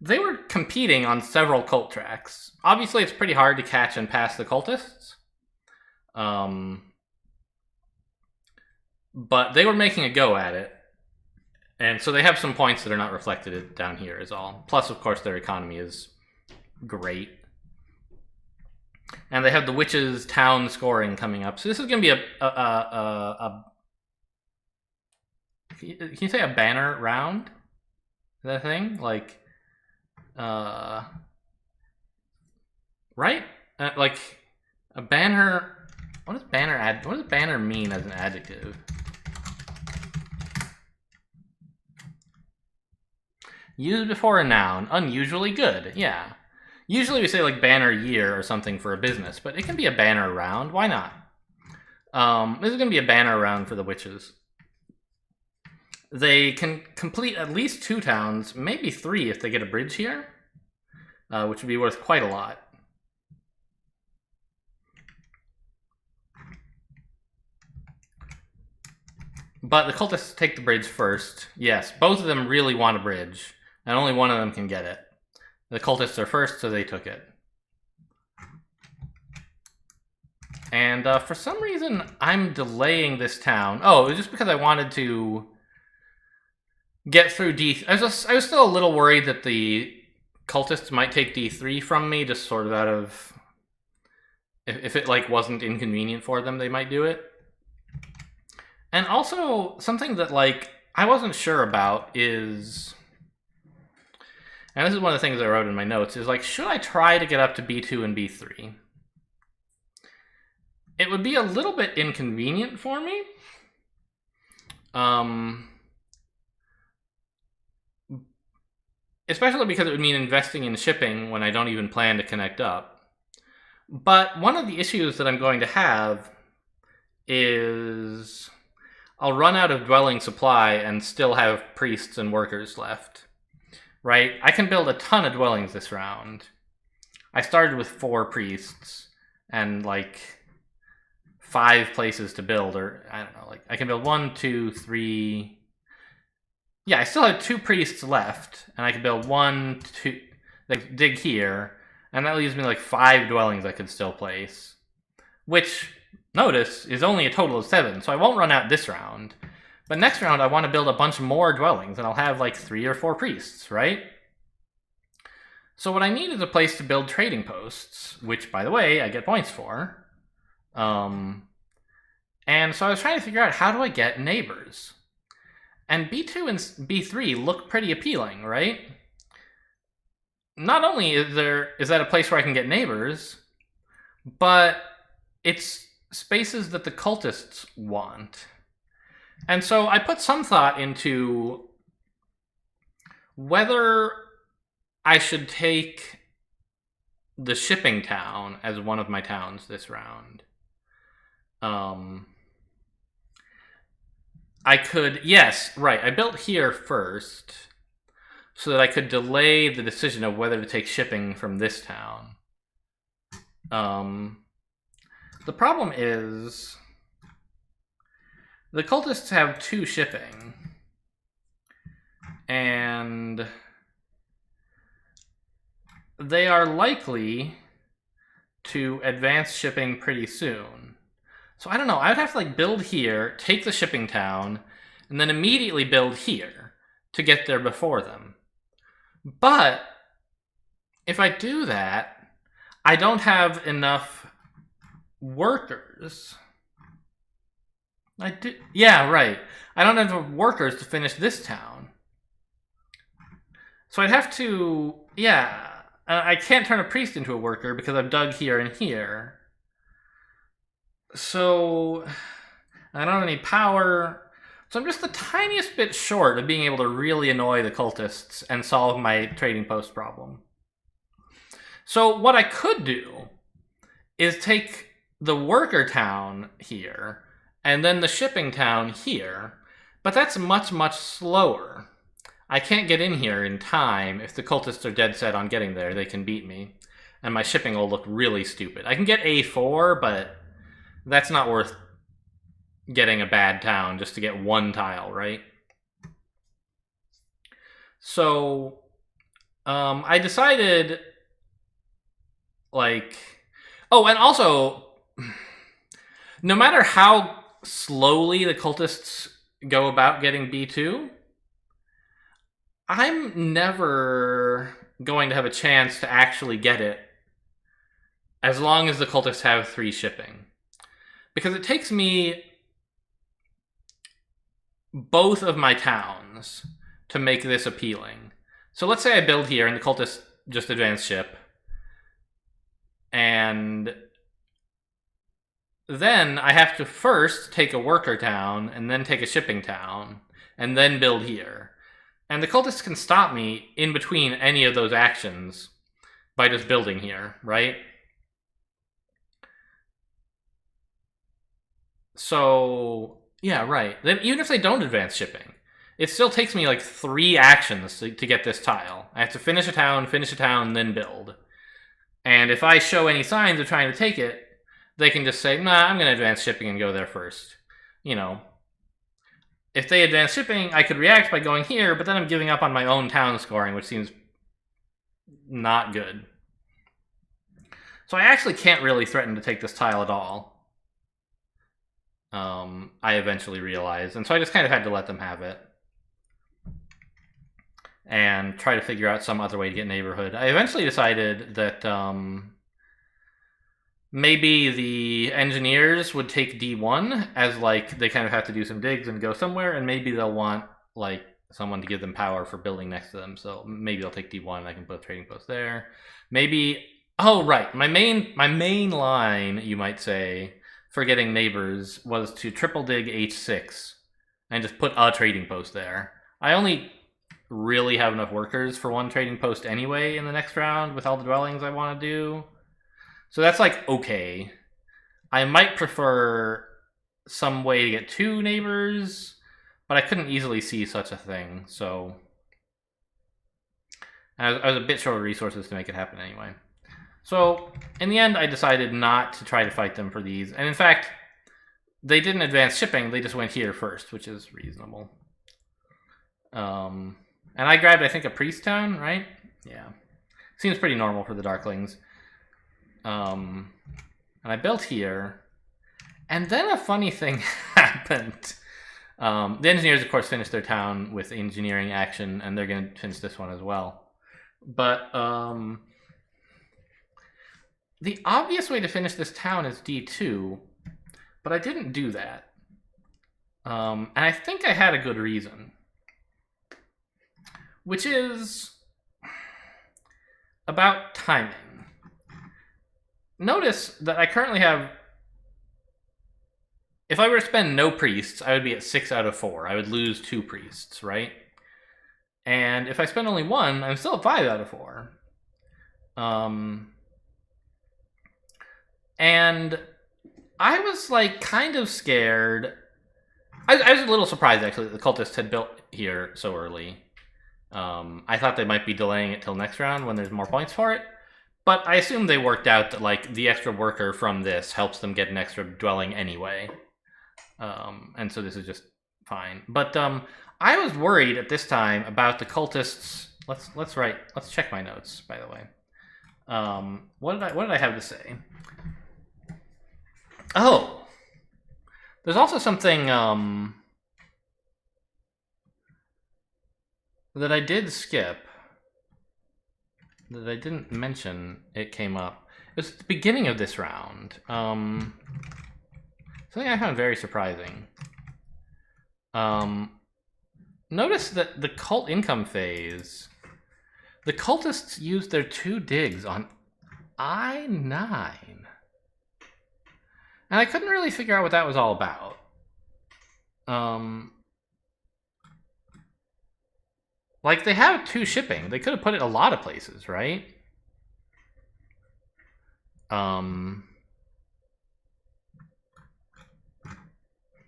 They were competing on several cult tracks. Obviously, it's pretty hard to catch and pass the cultists. But they were making a go at it. And so they have some points that are not reflected down here is all. Plus, of course, their economy is great. And they have the witches' town scoring coming up. So this is going to be a can you say a banner round? Is that a thing? Like, right? Like a banner. What does banner mean as an adjective? Used before a noun, unusually good. Yeah. Usually we say like banner year or something for a business, but it can be a banner round. Why not? This is going to be a banner round for the witches. They can complete at least 2 towns, maybe 3 if they get a bridge here, which would be worth quite a lot. But the cultists take the bridge first. Yes, both of them really want a bridge, and only one of them can get it. The cultists are first, so they took it. And for some reason, I'm delaying this town. Oh, it was just because I wanted to get through D. I was still a little worried that the cultists might take D3 from me, just sort of out of if it like wasn't inconvenient for them, they might do it. And also something that like I wasn't sure about is, and this is one of the things I wrote in my notes, is like, should I try to get up to B2 and B3? It would be a little bit inconvenient for me. Especially because it would mean investing in shipping when I don't even plan to connect up. But one of the issues that I'm going to have is I'll run out of dwelling supply and still have priests and workers left. Right? I can build a ton of dwellings this round. I started with 4 priests and like 5 places to build, or I don't know, like I can build 1, 2, 3. Yeah, I still have 2 priests left, and I can build 1, 2, like dig here, and that leaves me like 5 dwellings I could still place. Which, notice, is only a total of 7, so I won't run out this round. But next round I want to build a bunch more dwellings, and I'll have like 3 or 4 priests, right? So what I need is a place to build trading posts, which, by the way, I get points for. And so I was trying to figure out, how do I get neighbors? And B2 and B3 look pretty appealing, right? Not only is that a place where I can get neighbors, but it's spaces that the cultists want. And so I put some thought into whether I should take the shipping town as one of my towns this round. I could, yes, right, I built here first so that I could delay the decision of whether to take shipping from this town. The problem is the cultists have 2 shipping, and they are likely to advance shipping pretty soon. So I don't know, I would have to like build here, take the shipping town, and then immediately build here to get there before them. But if I do that, I don't have enough workers. Yeah, right. I don't have enough workers to finish this town. So I'd have to, yeah, I can't turn a priest into a worker because I've dug here and here. So I don't have any power. So I'm just the tiniest bit short of being able to really annoy the cultists and solve my trading post problem. So what I could do is take the worker town here and then the shipping town here, but that's much, much slower. I can't get in here in time. If the cultists are dead set on getting there, they can beat me, and my shipping will look really stupid. I can get A4, but that's not worth getting a bad town just to get 1 tile, right? So I decided, like, oh, and also, no matter how slowly the cultists go about getting B2, I'm never going to have a chance to actually get it as long as the cultists have 3 shipping. Because it takes me both of my towns to make this appealing. So let's say I build here and the cultists just advance ship. And then I have to first take a worker town and then take a shipping town and then build here. And the cultists can stop me in between any of those actions by just building here, right? So, yeah, right. Then even if they don't advance shipping, it still takes me like 3 actions to get this tile. I have to finish a town, then build. And if I show any signs of trying to take it, they can just say, nah, I'm going to advance shipping and go there first. You know, if they advance shipping, I could react by going here, but then I'm giving up on my own town scoring, which seems not good. So I actually can't really threaten to take this tile at all. I eventually realized, and so I just kind of had to let them have it and try to figure out some other way to get neighborhood. I eventually decided that maybe the engineers would take D1 as, like, they kind of have to do some digs and go somewhere, and maybe they'll want, like, someone to give them power for building next to them. So maybe they'll take D1 and I can put a trading post there. Maybe, oh right, my main line, you might say, for getting neighbors was to triple dig H6 and just put a trading post there. I only really have enough workers for 1 trading post anyway in the next round with all the dwellings I want to do. So that's like okay. I might prefer some way to get 2 neighbors, but I couldn't easily see such a thing, so I was a bit short of resources to make it happen anyway. So in the end, I decided not to try to fight them for these. And in fact, they didn't advance shipping. They just went here first, which is reasonable. And I grabbed, I think, a priest town, right? Yeah. Seems pretty normal for the Darklings. And I built here. And then a funny thing happened. The engineers, of course, finished their town with engineering action, and they're going to finish this one as well. But the obvious way to finish this town is D2, but I didn't do that. And I think I had a good reason, which is about timing. Notice that I currently have, if I were to spend no priests, I would be at 6 out of 4. I would lose 2 priests, right? And if I spend only 1, I'm still at 5 out of 4. And I was, like, kind of scared. I was a little surprised, actually, that the cultists had built here so early. I thought they might be delaying it till next round when there's more points for it. But I assume they worked out that, like, the extra worker from this helps them get an extra dwelling anyway. And so this is just fine. But I was worried at this time about the cultists. Let's check my notes, by the way. What did I have to say? Oh, there's also something that I did skip that I didn't mention. It came up. It was at the beginning of this round. Something I found very surprising. Notice that the cult income phase, the cultists used their 2 digs on I9. And I couldn't really figure out what that was all about. Like, they have 2 shipping. They could have put it a lot of places, right?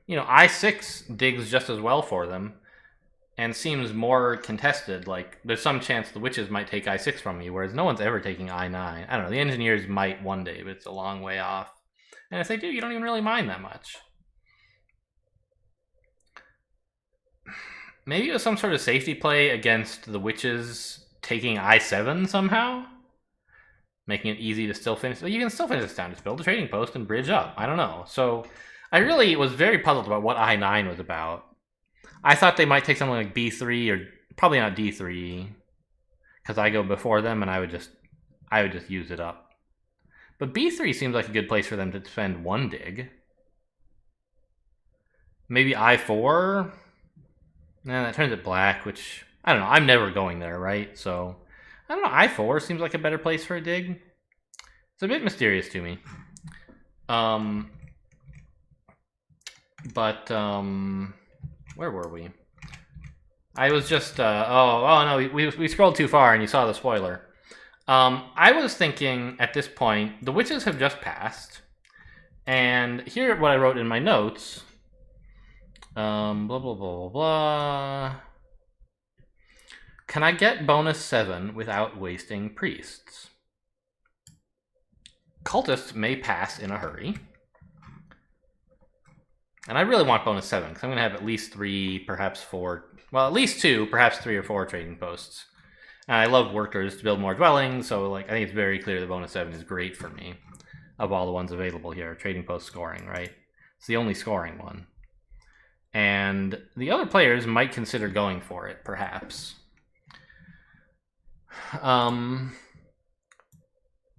You know, I6 digs just as well for them and seems more contested. Like, there's some chance the witches might take I6 from me, whereas no one's ever taking I9. I don't know, the engineers might one day, but it's a long way off. And if they do, you don't even really mind that much. Maybe it was some sort of safety play against the witches taking I-7 somehow? Making it easy to still finish. Well, you can still finish this town. Just build a trading post and bridge up. I don't know. So I really was very puzzled about what I-9 was about. I thought they might take something like B3 or probably not D3 because I go before them and I would just use it up. But B3 seems like a good place for them to spend one dig. Maybe I4? Nah, that turns it black, which, I don't know. I'm never going there, right? So, I don't know. I4 seems like a better place for a dig. It's a bit mysterious to me. Where were we? I was just, oh no, we scrolled too far and you saw the spoiler. I was thinking at this point, the witches have just passed. And here what I wrote in my notes. Blah, blah, blah, blah, blah. Can I get bonus 7 without wasting priests? Cultists may pass in a hurry. And I really want bonus 7, because I'm going to have at least 3, perhaps 4, well, at least 2, perhaps 3 or 4 trading posts. And I love workers to build more dwellings, so like I think it's very clear the bonus 7 is great for me. Of all the ones available here, trading post scoring, right? It's the only scoring one. And the other players might consider going for it, perhaps.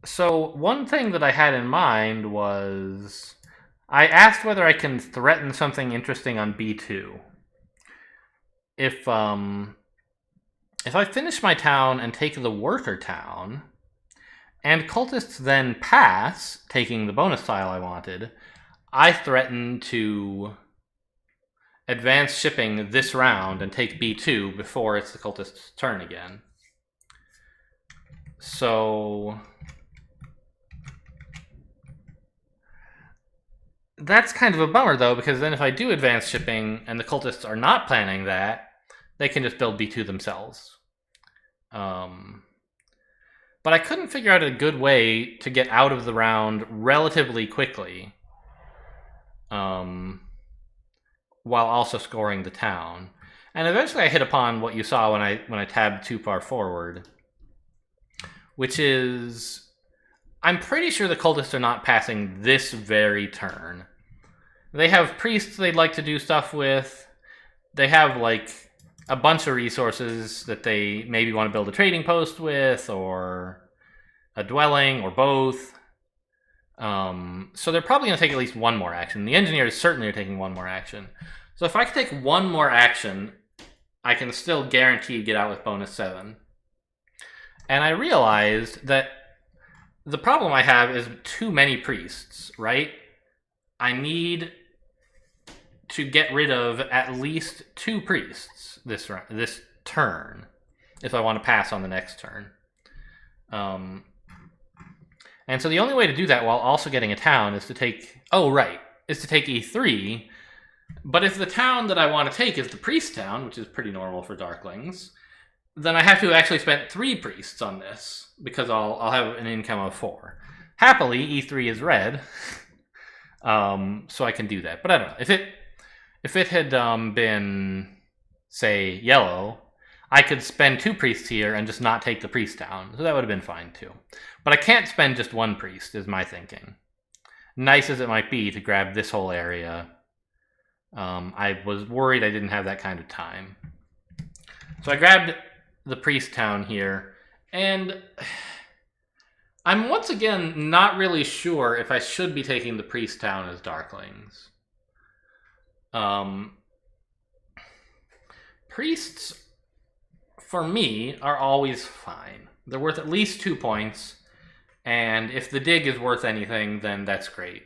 So one thing that I had in mind was I asked whether I can threaten something interesting on B2. If I finish my town and take the worker town, and cultists then pass, taking the bonus tile I wanted, I threaten to advance shipping this round and take B2 before it's the cultist's turn again. So that's kind of a bummer though, because then if I do advance shipping and the cultists are not planning that, they can just build B2 themselves. But I couldn't figure out a good way to get out of the round relatively quickly, while also scoring the town. And eventually I hit upon what you saw when I tabbed too far forward, which is I'm pretty sure the cultists are not passing this very turn. They have priests they'd like to do stuff with. They have like a bunch of resources that they maybe want to build a trading post with, or a dwelling, or both. So they're probably going to take at least one more action. The engineers certainly are taking one more action. So if I can take one more action, I can still guarantee get out with bonus 7. And I realized that the problem I have is too many priests, right? I need to get rid of at least 2 priests this turn if I want to pass on the next turn. And so the only way to do that while also getting a town is to take E3. But if the town that I want to take is the priest town, which is pretty normal for Darklings, then I have to actually spend 3 priests on this, because I'll have an income of 4. Happily, E3 is red, so I can do that. But I don't know. If it had been, say, yellow, I could spend 2 priests here and just not take the priest down. So that would have been fine, too. But I can't spend just 1 priest, is my thinking. Nice as it might be to grab this whole area, I was worried I didn't have that kind of time. So I grabbed the priest town here, and I'm once again not really sure if I should be taking the priest town as Darklings. Priests, for me, are always fine. They're worth at least 2 points, and if the dig is worth anything, then that's great.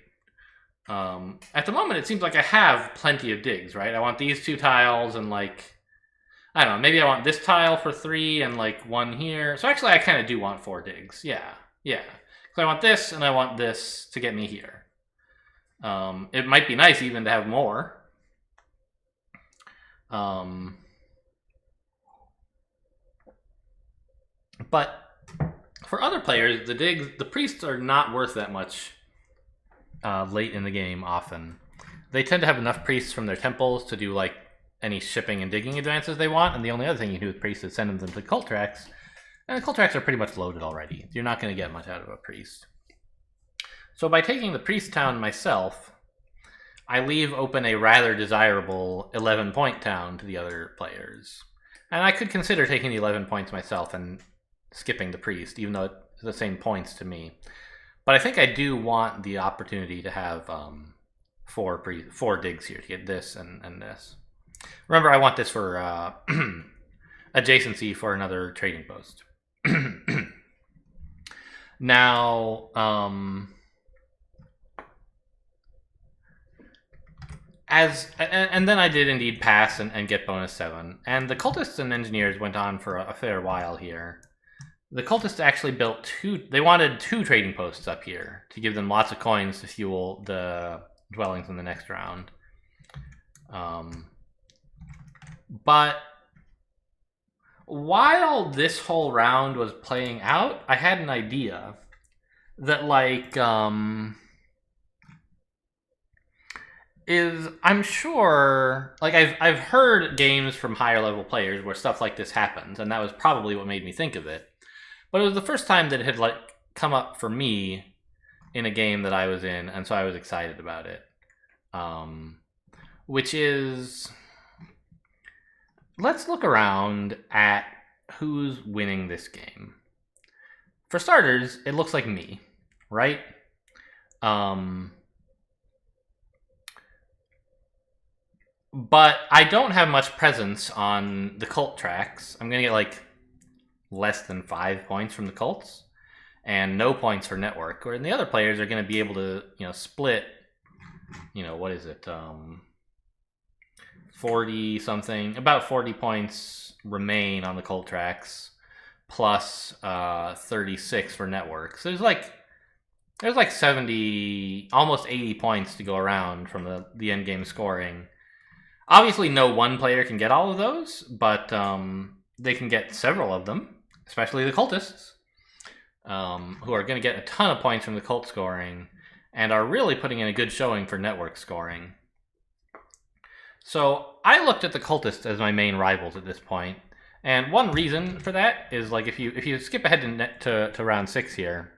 At the moment, it seems like I have plenty of digs, right? I want these 2 tiles and like, I don't know, maybe I want this tile for 3 and like 1 here. So actually, I kind of do want 4 digs. Yeah. So I want this and I want this to get me here. It might be nice even to have more. But for other players, the priests are not worth that much late in the game often. They tend to have enough priests from their temples to do like any shipping and digging advances they want, and the only other thing you do with priests is send them to cult tracks, And the cult tracks are pretty much loaded already. You're not going to get much out of a priest. So by taking the priest town myself, I leave open a rather desirable 11-point town to the other players. And I could consider taking the 11 points myself and skipping the priest, even though it's the same points to me. But I think I do want the opportunity to have 4 digs here to get this and this. Remember, I want this for adjacency for another trading post. Now, and then I did indeed pass and get bonus 7. And the cultists and engineers went on for a fair while here. The cultists actually built they wanted 2 trading posts up here to give them lots of coins to fuel the dwellings in the next round. But while this whole round was playing out, I had an idea that, like, I'm sure, like, I've heard games from higher level players where stuff like this happens, and that was probably what made me think of it. But it was the first time that it had, like, come up for me in a game that I was in, and so I was excited about it. Which is, let's look around at who's winning this game. For starters, it looks like me, right? But I don't have much presence on the cult tracks. I'm going to get, like, less than 5 points from the cults and no points for network. Or the other players are going to be able to, split, what is it? 40 something, about 40 points remain on the cult tracks, plus 36 for network. So there's like 70, almost 80 points to go around from the end game scoring. Obviously, no one player can get all of those, but they can get several of them, especially the cultists, who are going to get a ton of points from the cult scoring and are really putting in a good showing for network scoring. So I looked at the cultists as my main rivals at this point, and one reason for that is, like, if you skip ahead to round 6 here,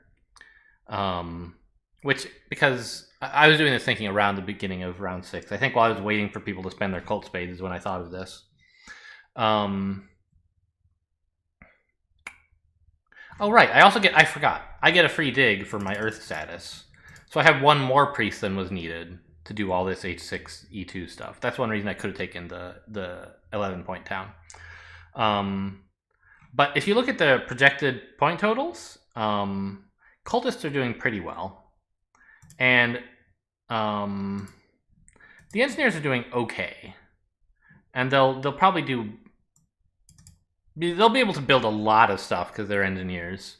because I was doing this thinking around the beginning of round 6. I think while I was waiting for people to spend their cult spades is when I thought of this. Oh right, I forgot. I get a free dig for my Earth status, so I have 1 more priest than was needed to do all this H6 E2 stuff. That's one reason I could have taken the 11-point town. But if you look at the projected point totals, cultists are doing pretty well, and the engineers are doing okay, and they'll probably they'll be able to build a lot of stuff because they're engineers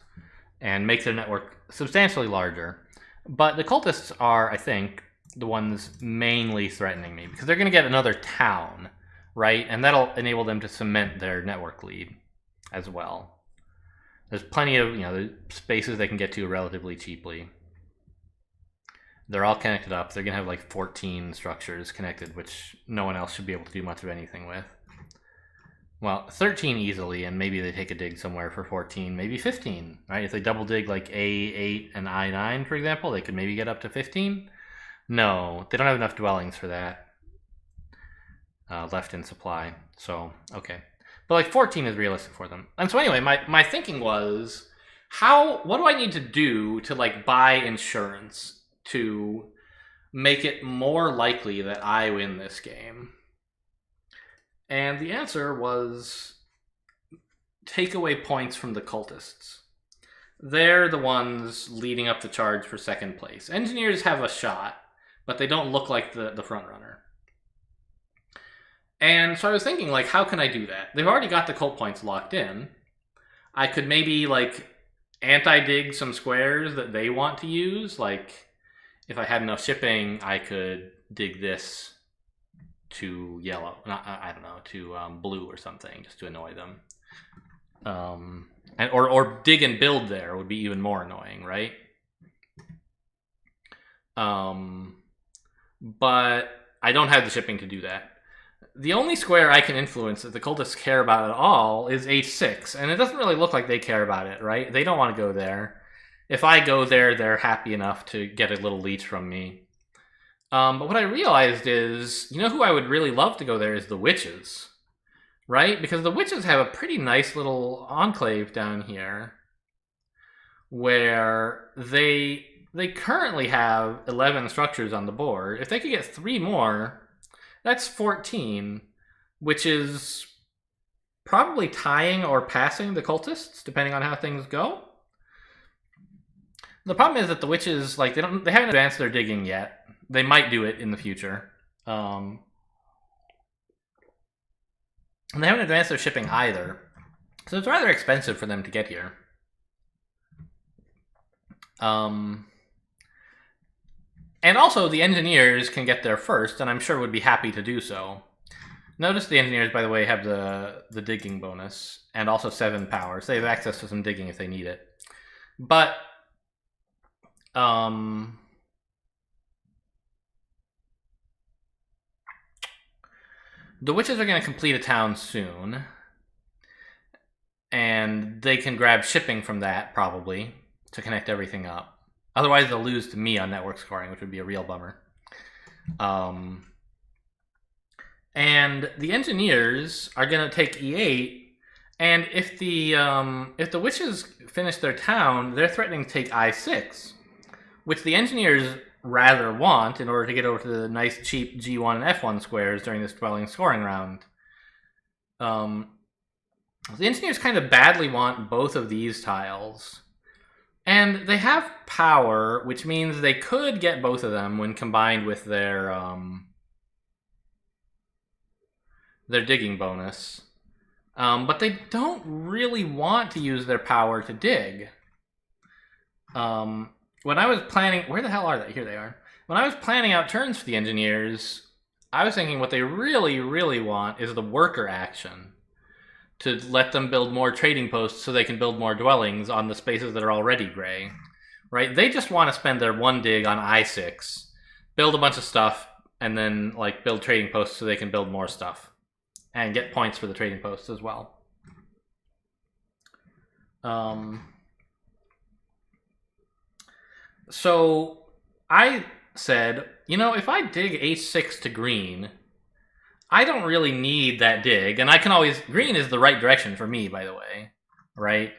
and make their network substantially larger. But the cultists are, I think, the ones mainly threatening me because they're going to get another town, right? And that'll enable them to cement their network lead as well. There's plenty of, the spaces they can get to relatively cheaply. They're all connected up. They're going to have like 14 structures connected, which no one else should be able to do much of anything with. Well, 13 easily, and maybe they take a dig somewhere for 14, maybe 15, right? If they double dig like A8 and I9, for example, they could maybe get up to 15. No, they don't have enough dwellings for that left in supply. So, okay. But like 14 is realistic for them. And so anyway, my thinking was, what do I need to do to, like, buy insurance to make it more likely that I win this game? And the answer was take away points from the cultists. They're the ones leading up the charge for second place. Engineers have a shot, but they don't look like the front runner. And so I was thinking, like, how can I do that? They've already got the cult points locked in. I could maybe, like, anti-dig some squares that they want to use. Like, if I had enough shipping, I could dig this to yellow. I don't know, to blue or something, just to annoy them. Or dig and build there would be even more annoying, right? But I don't have the shipping to do that. the only square I can influence that the cultists care about at all is H6, and it doesn't really look like they care about it, right? They don't want to go there. If I go there, they're happy enough to get a little leech from me. But what I realized is, you know who I would really love to go there is the witches, right? Because the witches have a pretty nice little enclave down here where they currently have 11 structures on the board. If they could get 3 more, that's 14, which is probably tying or passing the cultists, depending on how things go. The problem is that the witches, like, they haven't advanced their digging yet. They might do it in the future. And they haven't advanced their shipping either. So it's rather expensive for them to get here. And also, the engineers can get there first, and I'm sure would be happy to do so. Notice the engineers, by the way, have the digging bonus, and also 7 power, so they have access to some digging if they need it. But, the witches are going to complete a town soon, and they can grab shipping from that, probably, to connect everything up. Otherwise, they'll lose to me on network scoring, which would be a real bummer. And the engineers are going to take E8, and if the witches finish their town, they're threatening to take I6, which the engineers rather want in order to get over to the nice, cheap G1 and F1 squares during this dwelling scoring round. The engineers kind of badly want both of these tiles. And they have power, which means they could get both of them when combined with their digging bonus. But they don't really want to use their power to dig. When I was planning... Where the hell are they? Here they are. When I was planning out turns for the engineers, I was thinking what they really, really want is the worker action. To let them build more trading posts so they can build more dwellings on the spaces that are already gray, right? They just want to spend their 1 dig on I6, build a bunch of stuff, and then like build trading posts so they can build more stuff and get points for the trading posts as well. So I said, you know, if I dig H6 to green, I don't really need that dig, and I can always... Green is the right direction for me, by the way, right?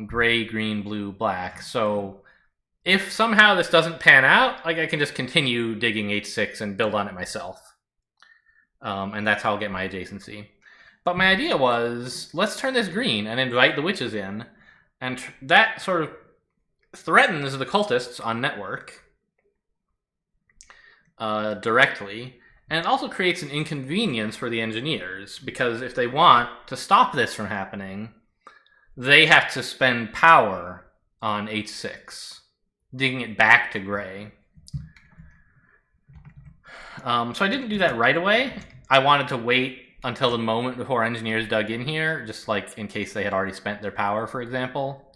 Gray, green, blue, black. So if somehow this doesn't pan out, like I can just continue digging H6 and build on it myself. And that's how I'll get my adjacency. But my idea was, let's turn this green and invite the witches in, and that sort of threatens the cultists on network directly. And it also creates an inconvenience for the engineers, because if they want to stop this from happening, they have to spend power on H6, digging it back to gray. So I didn't do that right away. I wanted to wait until the moment before engineers dug in here, just like in case they had already spent their power, for example.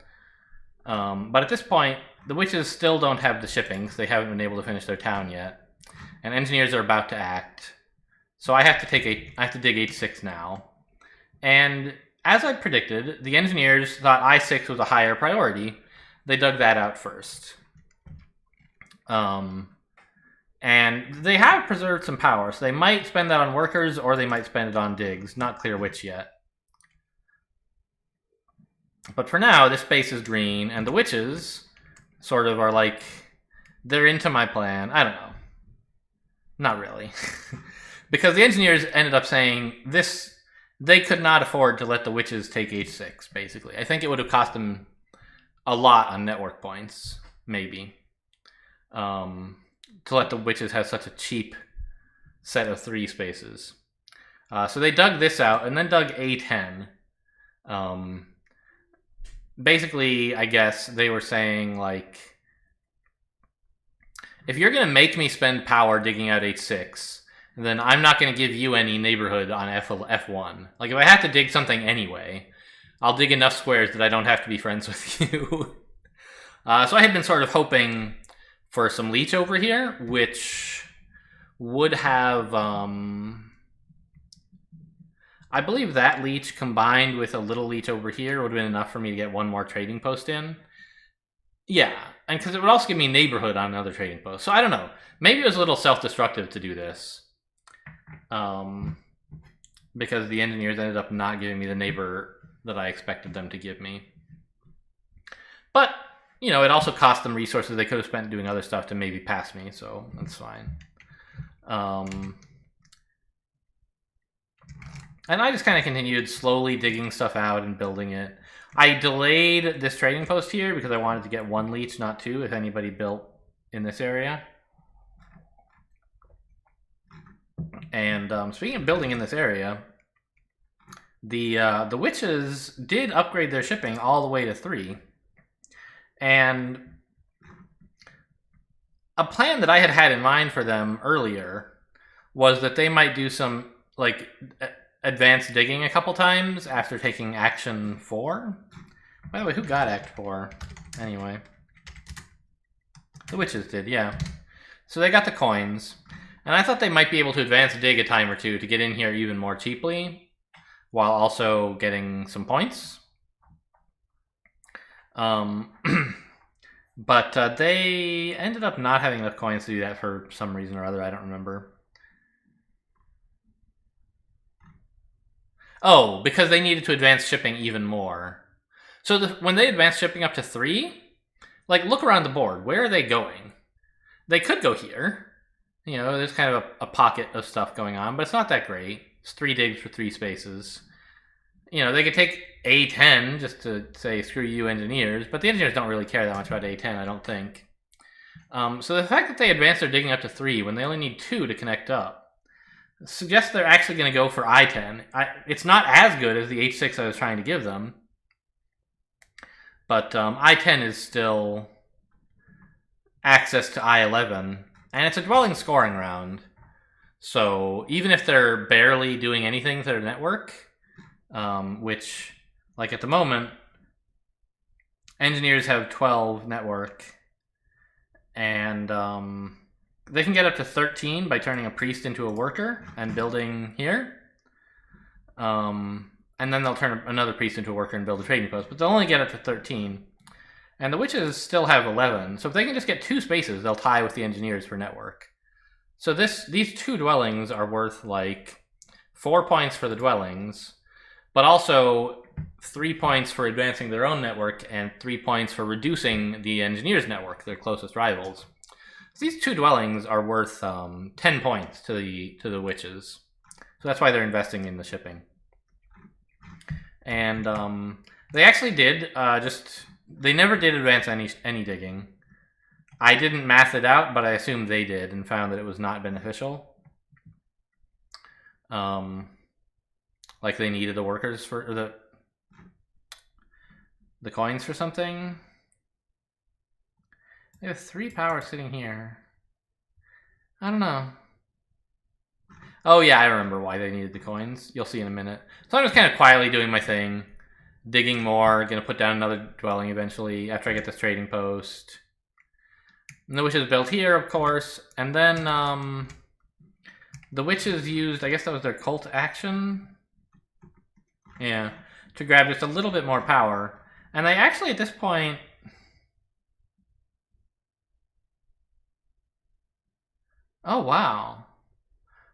But at this point, the witches still don't have the shippings. They haven't been able to finish their town yet. And engineers are about to act. So I have to dig H6 now. And as I predicted, the engineers thought I6 was a higher priority. They dug that out first. And they have preserved some power, so they might spend that on workers or they might spend it on digs. Not clear which yet. But for now, this space is green, and the witches sort of are like, they're into my plan. I don't know. Not really. Because the engineers ended up saying this, they could not afford to let the witches take H6, basically. I think it would have cost them a lot on network points, maybe. To let the witches have such a cheap set of 3 spaces. So they dug this out, and then dug A10. Basically, I guess, they were saying, like, if you're going to make me spend power digging out H6, then I'm not going to give you any neighborhood on F1. Like, if I have to dig something anyway, I'll dig enough squares that I don't have to be friends with you. So I had been sort of hoping for some leech over here, which would have I believe that leech combined with a little leech over here would have been enough for me to get one more trading post in. Yeah, and because it would also give me neighborhood on another trading post. So I don't know. Maybe it was a little self-destructive to do this. Because the engineers ended up not giving me the neighbor that I expected them to give me. But, you know, it also cost them resources they could have spent doing other stuff to maybe pass me, so that's fine. And I just kind of continued slowly digging stuff out and building it. I delayed this trading post here because I wanted to get one leech, not two, if anybody built in this area. And speaking of building in this area, the witches did upgrade their shipping all the way to 3. And a plan that I had in mind for them earlier was that they might do some, like, advanced digging a couple times after taking Action 4. By the way, who got Act 4? Anyway. The witches did, yeah. So they got the coins. And I thought they might be able to advance dig a time or two to get in here even more cheaply, while also getting some points. But they ended up not having enough coins to do that for some reason or other. I don't remember. Oh, because they needed to advance shipping even more. So when they advance shipping up to 3, like, look around the board. Where are they going? They could go here. You know, there's kind of a pocket of stuff going on, but it's not that great. It's 3 digs for 3 spaces. You know, they could take A10 just to say, screw you, engineers, but the engineers don't really care that much about A10, I don't think. So the fact that they advance their digging up to 3 when they only need 2 to connect up suggests they're actually going to go for I10. It's not as good as the H6 I was trying to give them, but I10 is still access to I11, and it's a dwelling scoring round. So even if they're barely doing anything to their network, which, like, at the moment, engineers have 12 network, and they can get up to 13 by turning a priest into a worker and building here. And then they'll turn another priest into a worker and build a trading post, but they'll only get up to 13. And the witches still have 11, so if they can just get 2 spaces, they'll tie with the engineers for network. So these 2 dwellings are worth, like, 4 points for the dwellings, but also 3 points for advancing their own network and 3 points for reducing the engineers' network, their closest rivals. So these 2 dwellings are worth 10 points to the witches. So that's why they're investing in the shipping. And they actually did they never did advance any digging. I didn't math it out, but I assumed they did and found that it was not beneficial. Like, they needed the workers for the coins for something. They have 3 power sitting here. I don't know. Oh yeah, I remember why they needed the coins. You'll see in a minute. So I'm just kind of quietly doing my thing, digging more, gonna put down another dwelling eventually after I get this trading post. And the witches built here, of course, and then the witches used, I guess that was their cult action. Yeah, to grab just a little bit more power. And they actually, at this point... Oh, wow.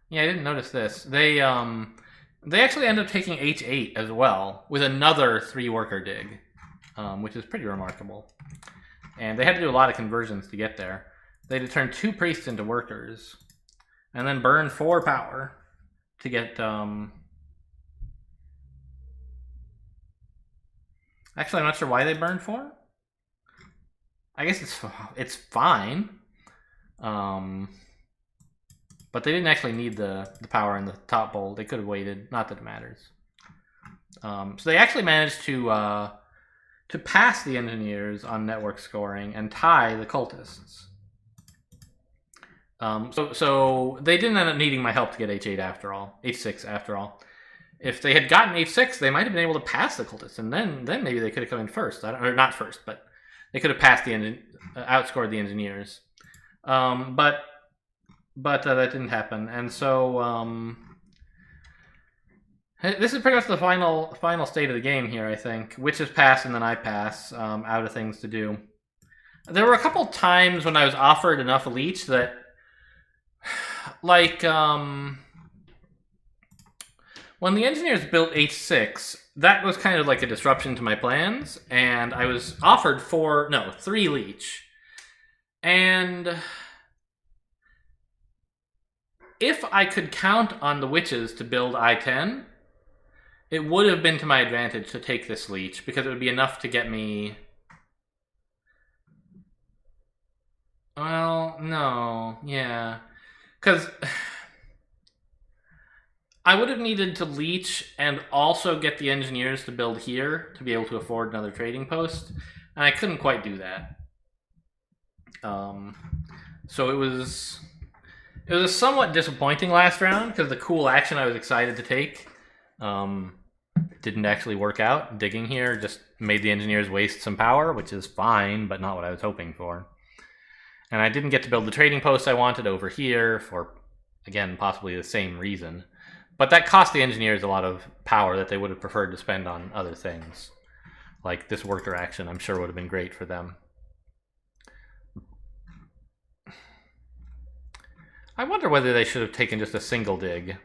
Yeah, I didn't notice this. They actually end up taking H8 as well, with another 3-worker dig, which is pretty remarkable. And they had to do a lot of conversions to get there. They had to turn 2 priests into workers, and then burn 4 power to get... Actually, I'm not sure why they burned 4. I guess it's fine. But they didn't actually need the power in the top bowl. They could have waited. Not that it matters. So they actually managed to pass the engineers on network scoring and tie the cultists. So they didn't end up needing my help to get H8 after all. H6 after all. If they had gotten H6, they might have been able to pass the cultists, and then maybe they could have come in first. Or not first, but they could have passed outscored the engineers. But that didn't happen, and so This is pretty much the final state of the game here, I think. Witches pass and then I pass, out of things to do. There were a couple times when I was offered enough leech that, like, when the engineers built H6, that was kind of like a disruption to my plans, and I was offered 3 leech. And if I could count on the witches to build I-10, it would have been to my advantage to take this leech, because it would be enough to get me... Well, no, yeah. Because I would have needed to leech and also get the engineers to build here to be able to afford another trading post, and I couldn't quite do that. So it was a somewhat disappointing last round, because the cool action I was excited to take didn't actually work out. Digging here just made the engineers waste some power, which is fine, but not what I was hoping for. And I didn't get to build the trading post I wanted over here for, again, possibly the same reason. But that cost the engineers a lot of power that they would have preferred to spend on other things. Like this worker action, I'm sure would have been great for them. I wonder whether they should have taken just a single dig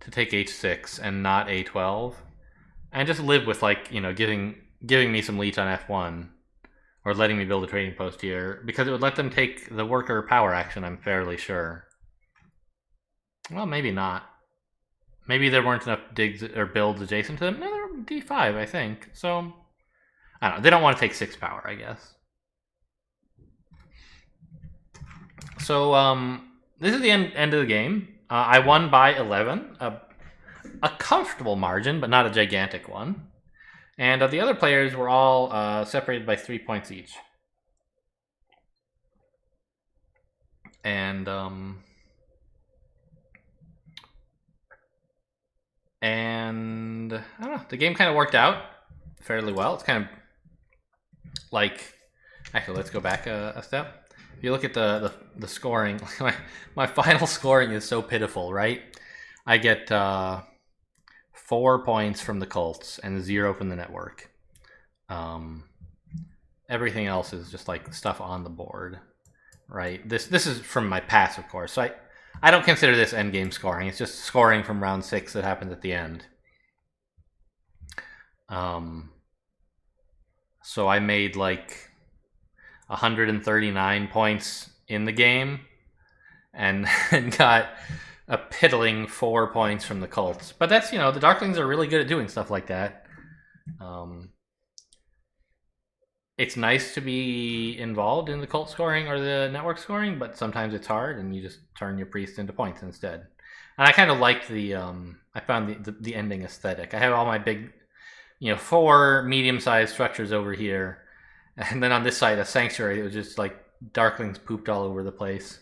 to take H6 and not A12, and just live with, like, you know, giving me some leech on F1, or letting me build a trading post here, because it would let them take the worker power action, I'm fairly sure. Well, maybe not. Maybe there weren't enough digs or builds adjacent to them. No, they're D5, I think. So, I don't know. They don't want to take 6 power, I guess. So, this is the end of the game. I won by 11. A comfortable margin, but not a gigantic one. And the other players were all separated by 3 points each. And I don't know, the game kind of worked out fairly well. It's kind of like, actually, let's go back a step. If you look at the scoring, my final scoring is so pitiful, right? I get 4 points from the cults and 0 from the network. Everything else is just like stuff on the board, right? This is from my pass, of course. So I don't consider this endgame scoring. It's just scoring from round 6 that happens at the end. So I made like 139 points in the game, and got a piddling 4 points from the cults. But that's, you know, the Darklings are really good at doing stuff like that. It's nice to be involved in the cult scoring or the network scoring, but sometimes it's hard, and you just turn your priest into points instead. And I kind of liked I found the ending aesthetic. I have all my big, 4 medium-sized structures over here, and then on this side, a sanctuary. It was just like Darklings pooped all over the place.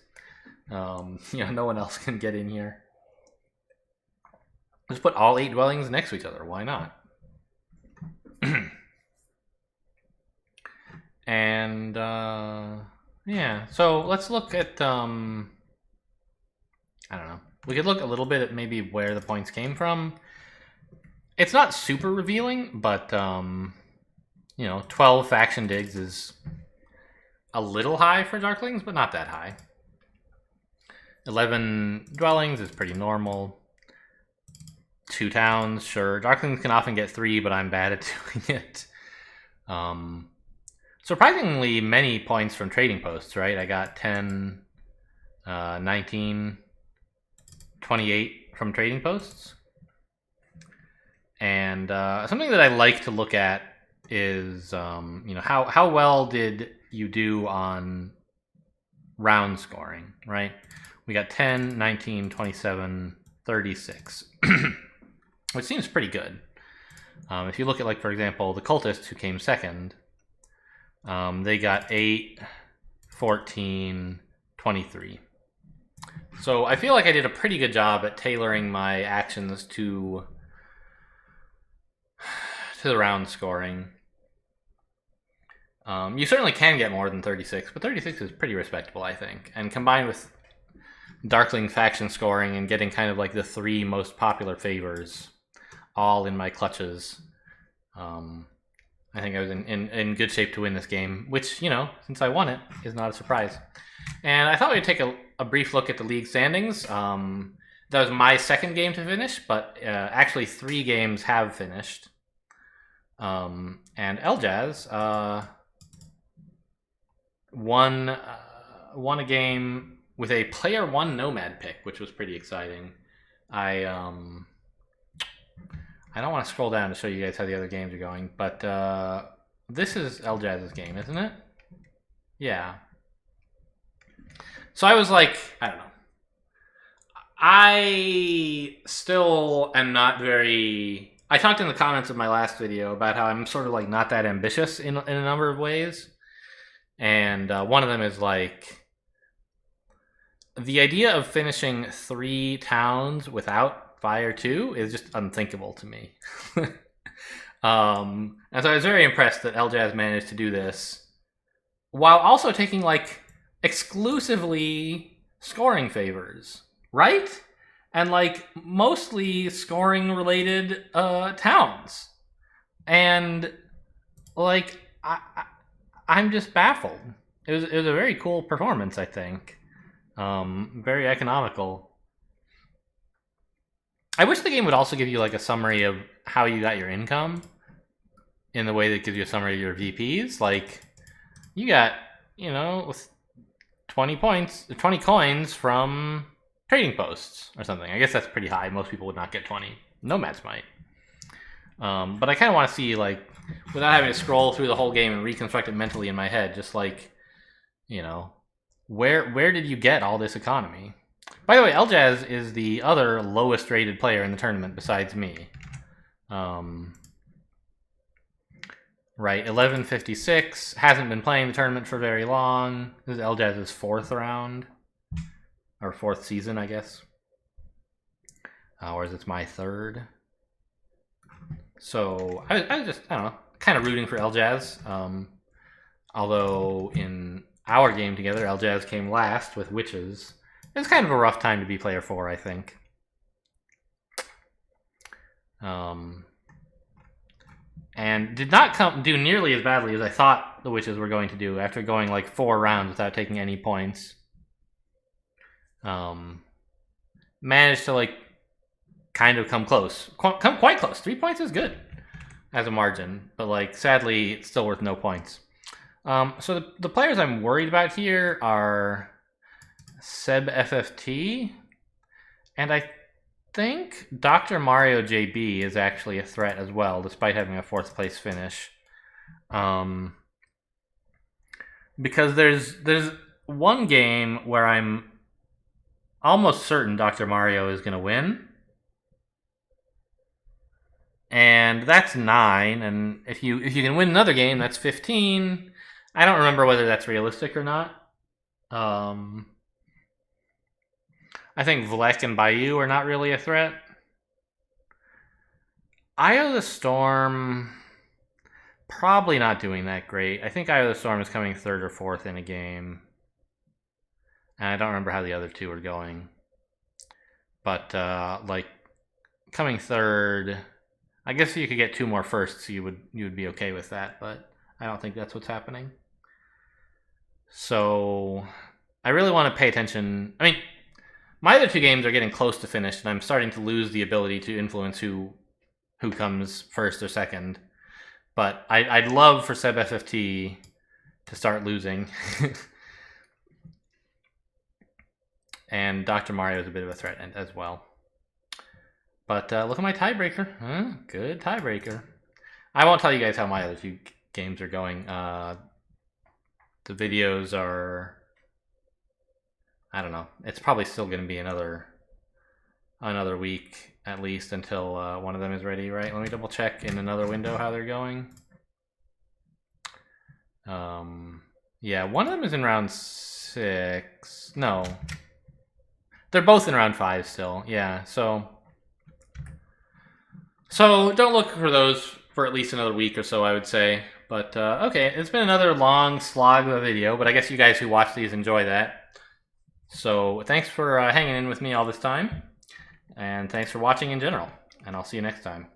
No one else can get in here. Let's put all 8 dwellings next to each other. Why not? And yeah, so let's look at I don't know. We could look a little bit at maybe where the points came from. It's not super revealing, but 12 faction digs is a little high for Darklings, but not that high. 11 dwellings is pretty normal. 2 towns, sure. Darklings can often get 3, but I'm bad at doing it. Surprisingly many points from trading posts, right? I got 10, 19, 28 from trading posts. And something that I like to look at is, how well did you do on round scoring, right? We got 10, 19, 27, 36, which seems pretty good. If you look at, like, for example, the cultists who came second, they got 8, 14, 23. So I feel like I did a pretty good job at tailoring my actions to the round scoring. You certainly can get more than 36, but 36 is pretty respectable, I think. And combined with Darkling faction scoring and getting kind of like the 3 most popular favors all in my clutches. I think I was in good shape to win this game, which, you know, since I won it, is not a surprise. And I thought we'd take a brief look at the league standings. That was my second game to finish, but actually 3 games have finished. And Eljaz won a game with a player 1 Nomad pick, which was pretty exciting. I don't want to scroll down to show you guys how the other games are going, but this is Eljaz's game, isn't it? Yeah. So I was like, I don't know. I still am not very... I talked in the comments of my last video about how I'm sort of like not that ambitious in a number of ways. And one of them is like... the idea of finishing 3 towns without Fire 2 is just unthinkable to me. And so I was very impressed that Eljaz managed to do this while also taking like exclusively scoring favors, right? And like mostly scoring related towns. And like I'm just baffled. It was a very cool performance, I think. Very economical. I wish the game would also give you like a summary of how you got your income in the way that gives you a summary of your VPs. Like, you got, you know, with 20 coins from trading posts or something. I guess that's pretty high. Most people would not get 20. Nomads might. But I kind of want to see, like, without having to scroll through the whole game and reconstruct it mentally in my head, just like, you know, where did you get all this economy? By the way, Eljaz is the other lowest rated player in the tournament besides me. Right, 1156, hasn't been playing the tournament for very long. This is Eljaz's 4th round, or 4th season, I guess. Whereas it's my 3rd. So, I was just, I don't know, kind of rooting for Eljaz. Although, in our game together, Eljaz came last with Witches. It was kind of a rough time to be player 4, I think. And did not do nearly as badly as I thought the Witches were going to do after going like 4 rounds without taking any points. Managed to like kind of come close. Come quite close. 3 points is good as a margin, but like sadly it's still worth no points. So the players I'm worried about here are Seb FFT, and I think Dr. Mario JB is actually a threat as well, despite having a 4th place finish. Because there's one game where I'm almost certain Dr. Mario is going to win. And that's 9, and if you can win another game, that's 15. I don't remember whether that's realistic or not. I think Vlek and Bayou are not really a threat. Eye of the Storm, probably not doing that great. I think Eye of the Storm is coming 3rd or 4th in a game. And I don't remember how the other 2 are going. But, like, coming 3rd, I guess if you could get 2 more firsts, you would be okay with that, but I don't think that's what's happening. So, I really want to pay attention. I mean, my other 2 games are getting close to finished, and I'm starting to lose the ability to influence who comes 1st or 2nd. But I'd love for Seb FFT to start losing. And Dr. Mario is a bit of a threat as well. But look at my tiebreaker. Huh? Good tiebreaker. I won't tell you guys how my other 2 games are going. The videos are... I don't know. It's probably still going to be another week at least until one of them is ready, right? Let me double check in another window how they're going. Yeah, one of them is in round 6. No. They're both in round 5 still. Yeah, so don't look for those for at least another week or so, I would say. But okay, it's been another long slog of a video, but I guess you guys who watch these enjoy that. So thanks for hanging in with me all this time, and thanks for watching in general, and I'll see you next time.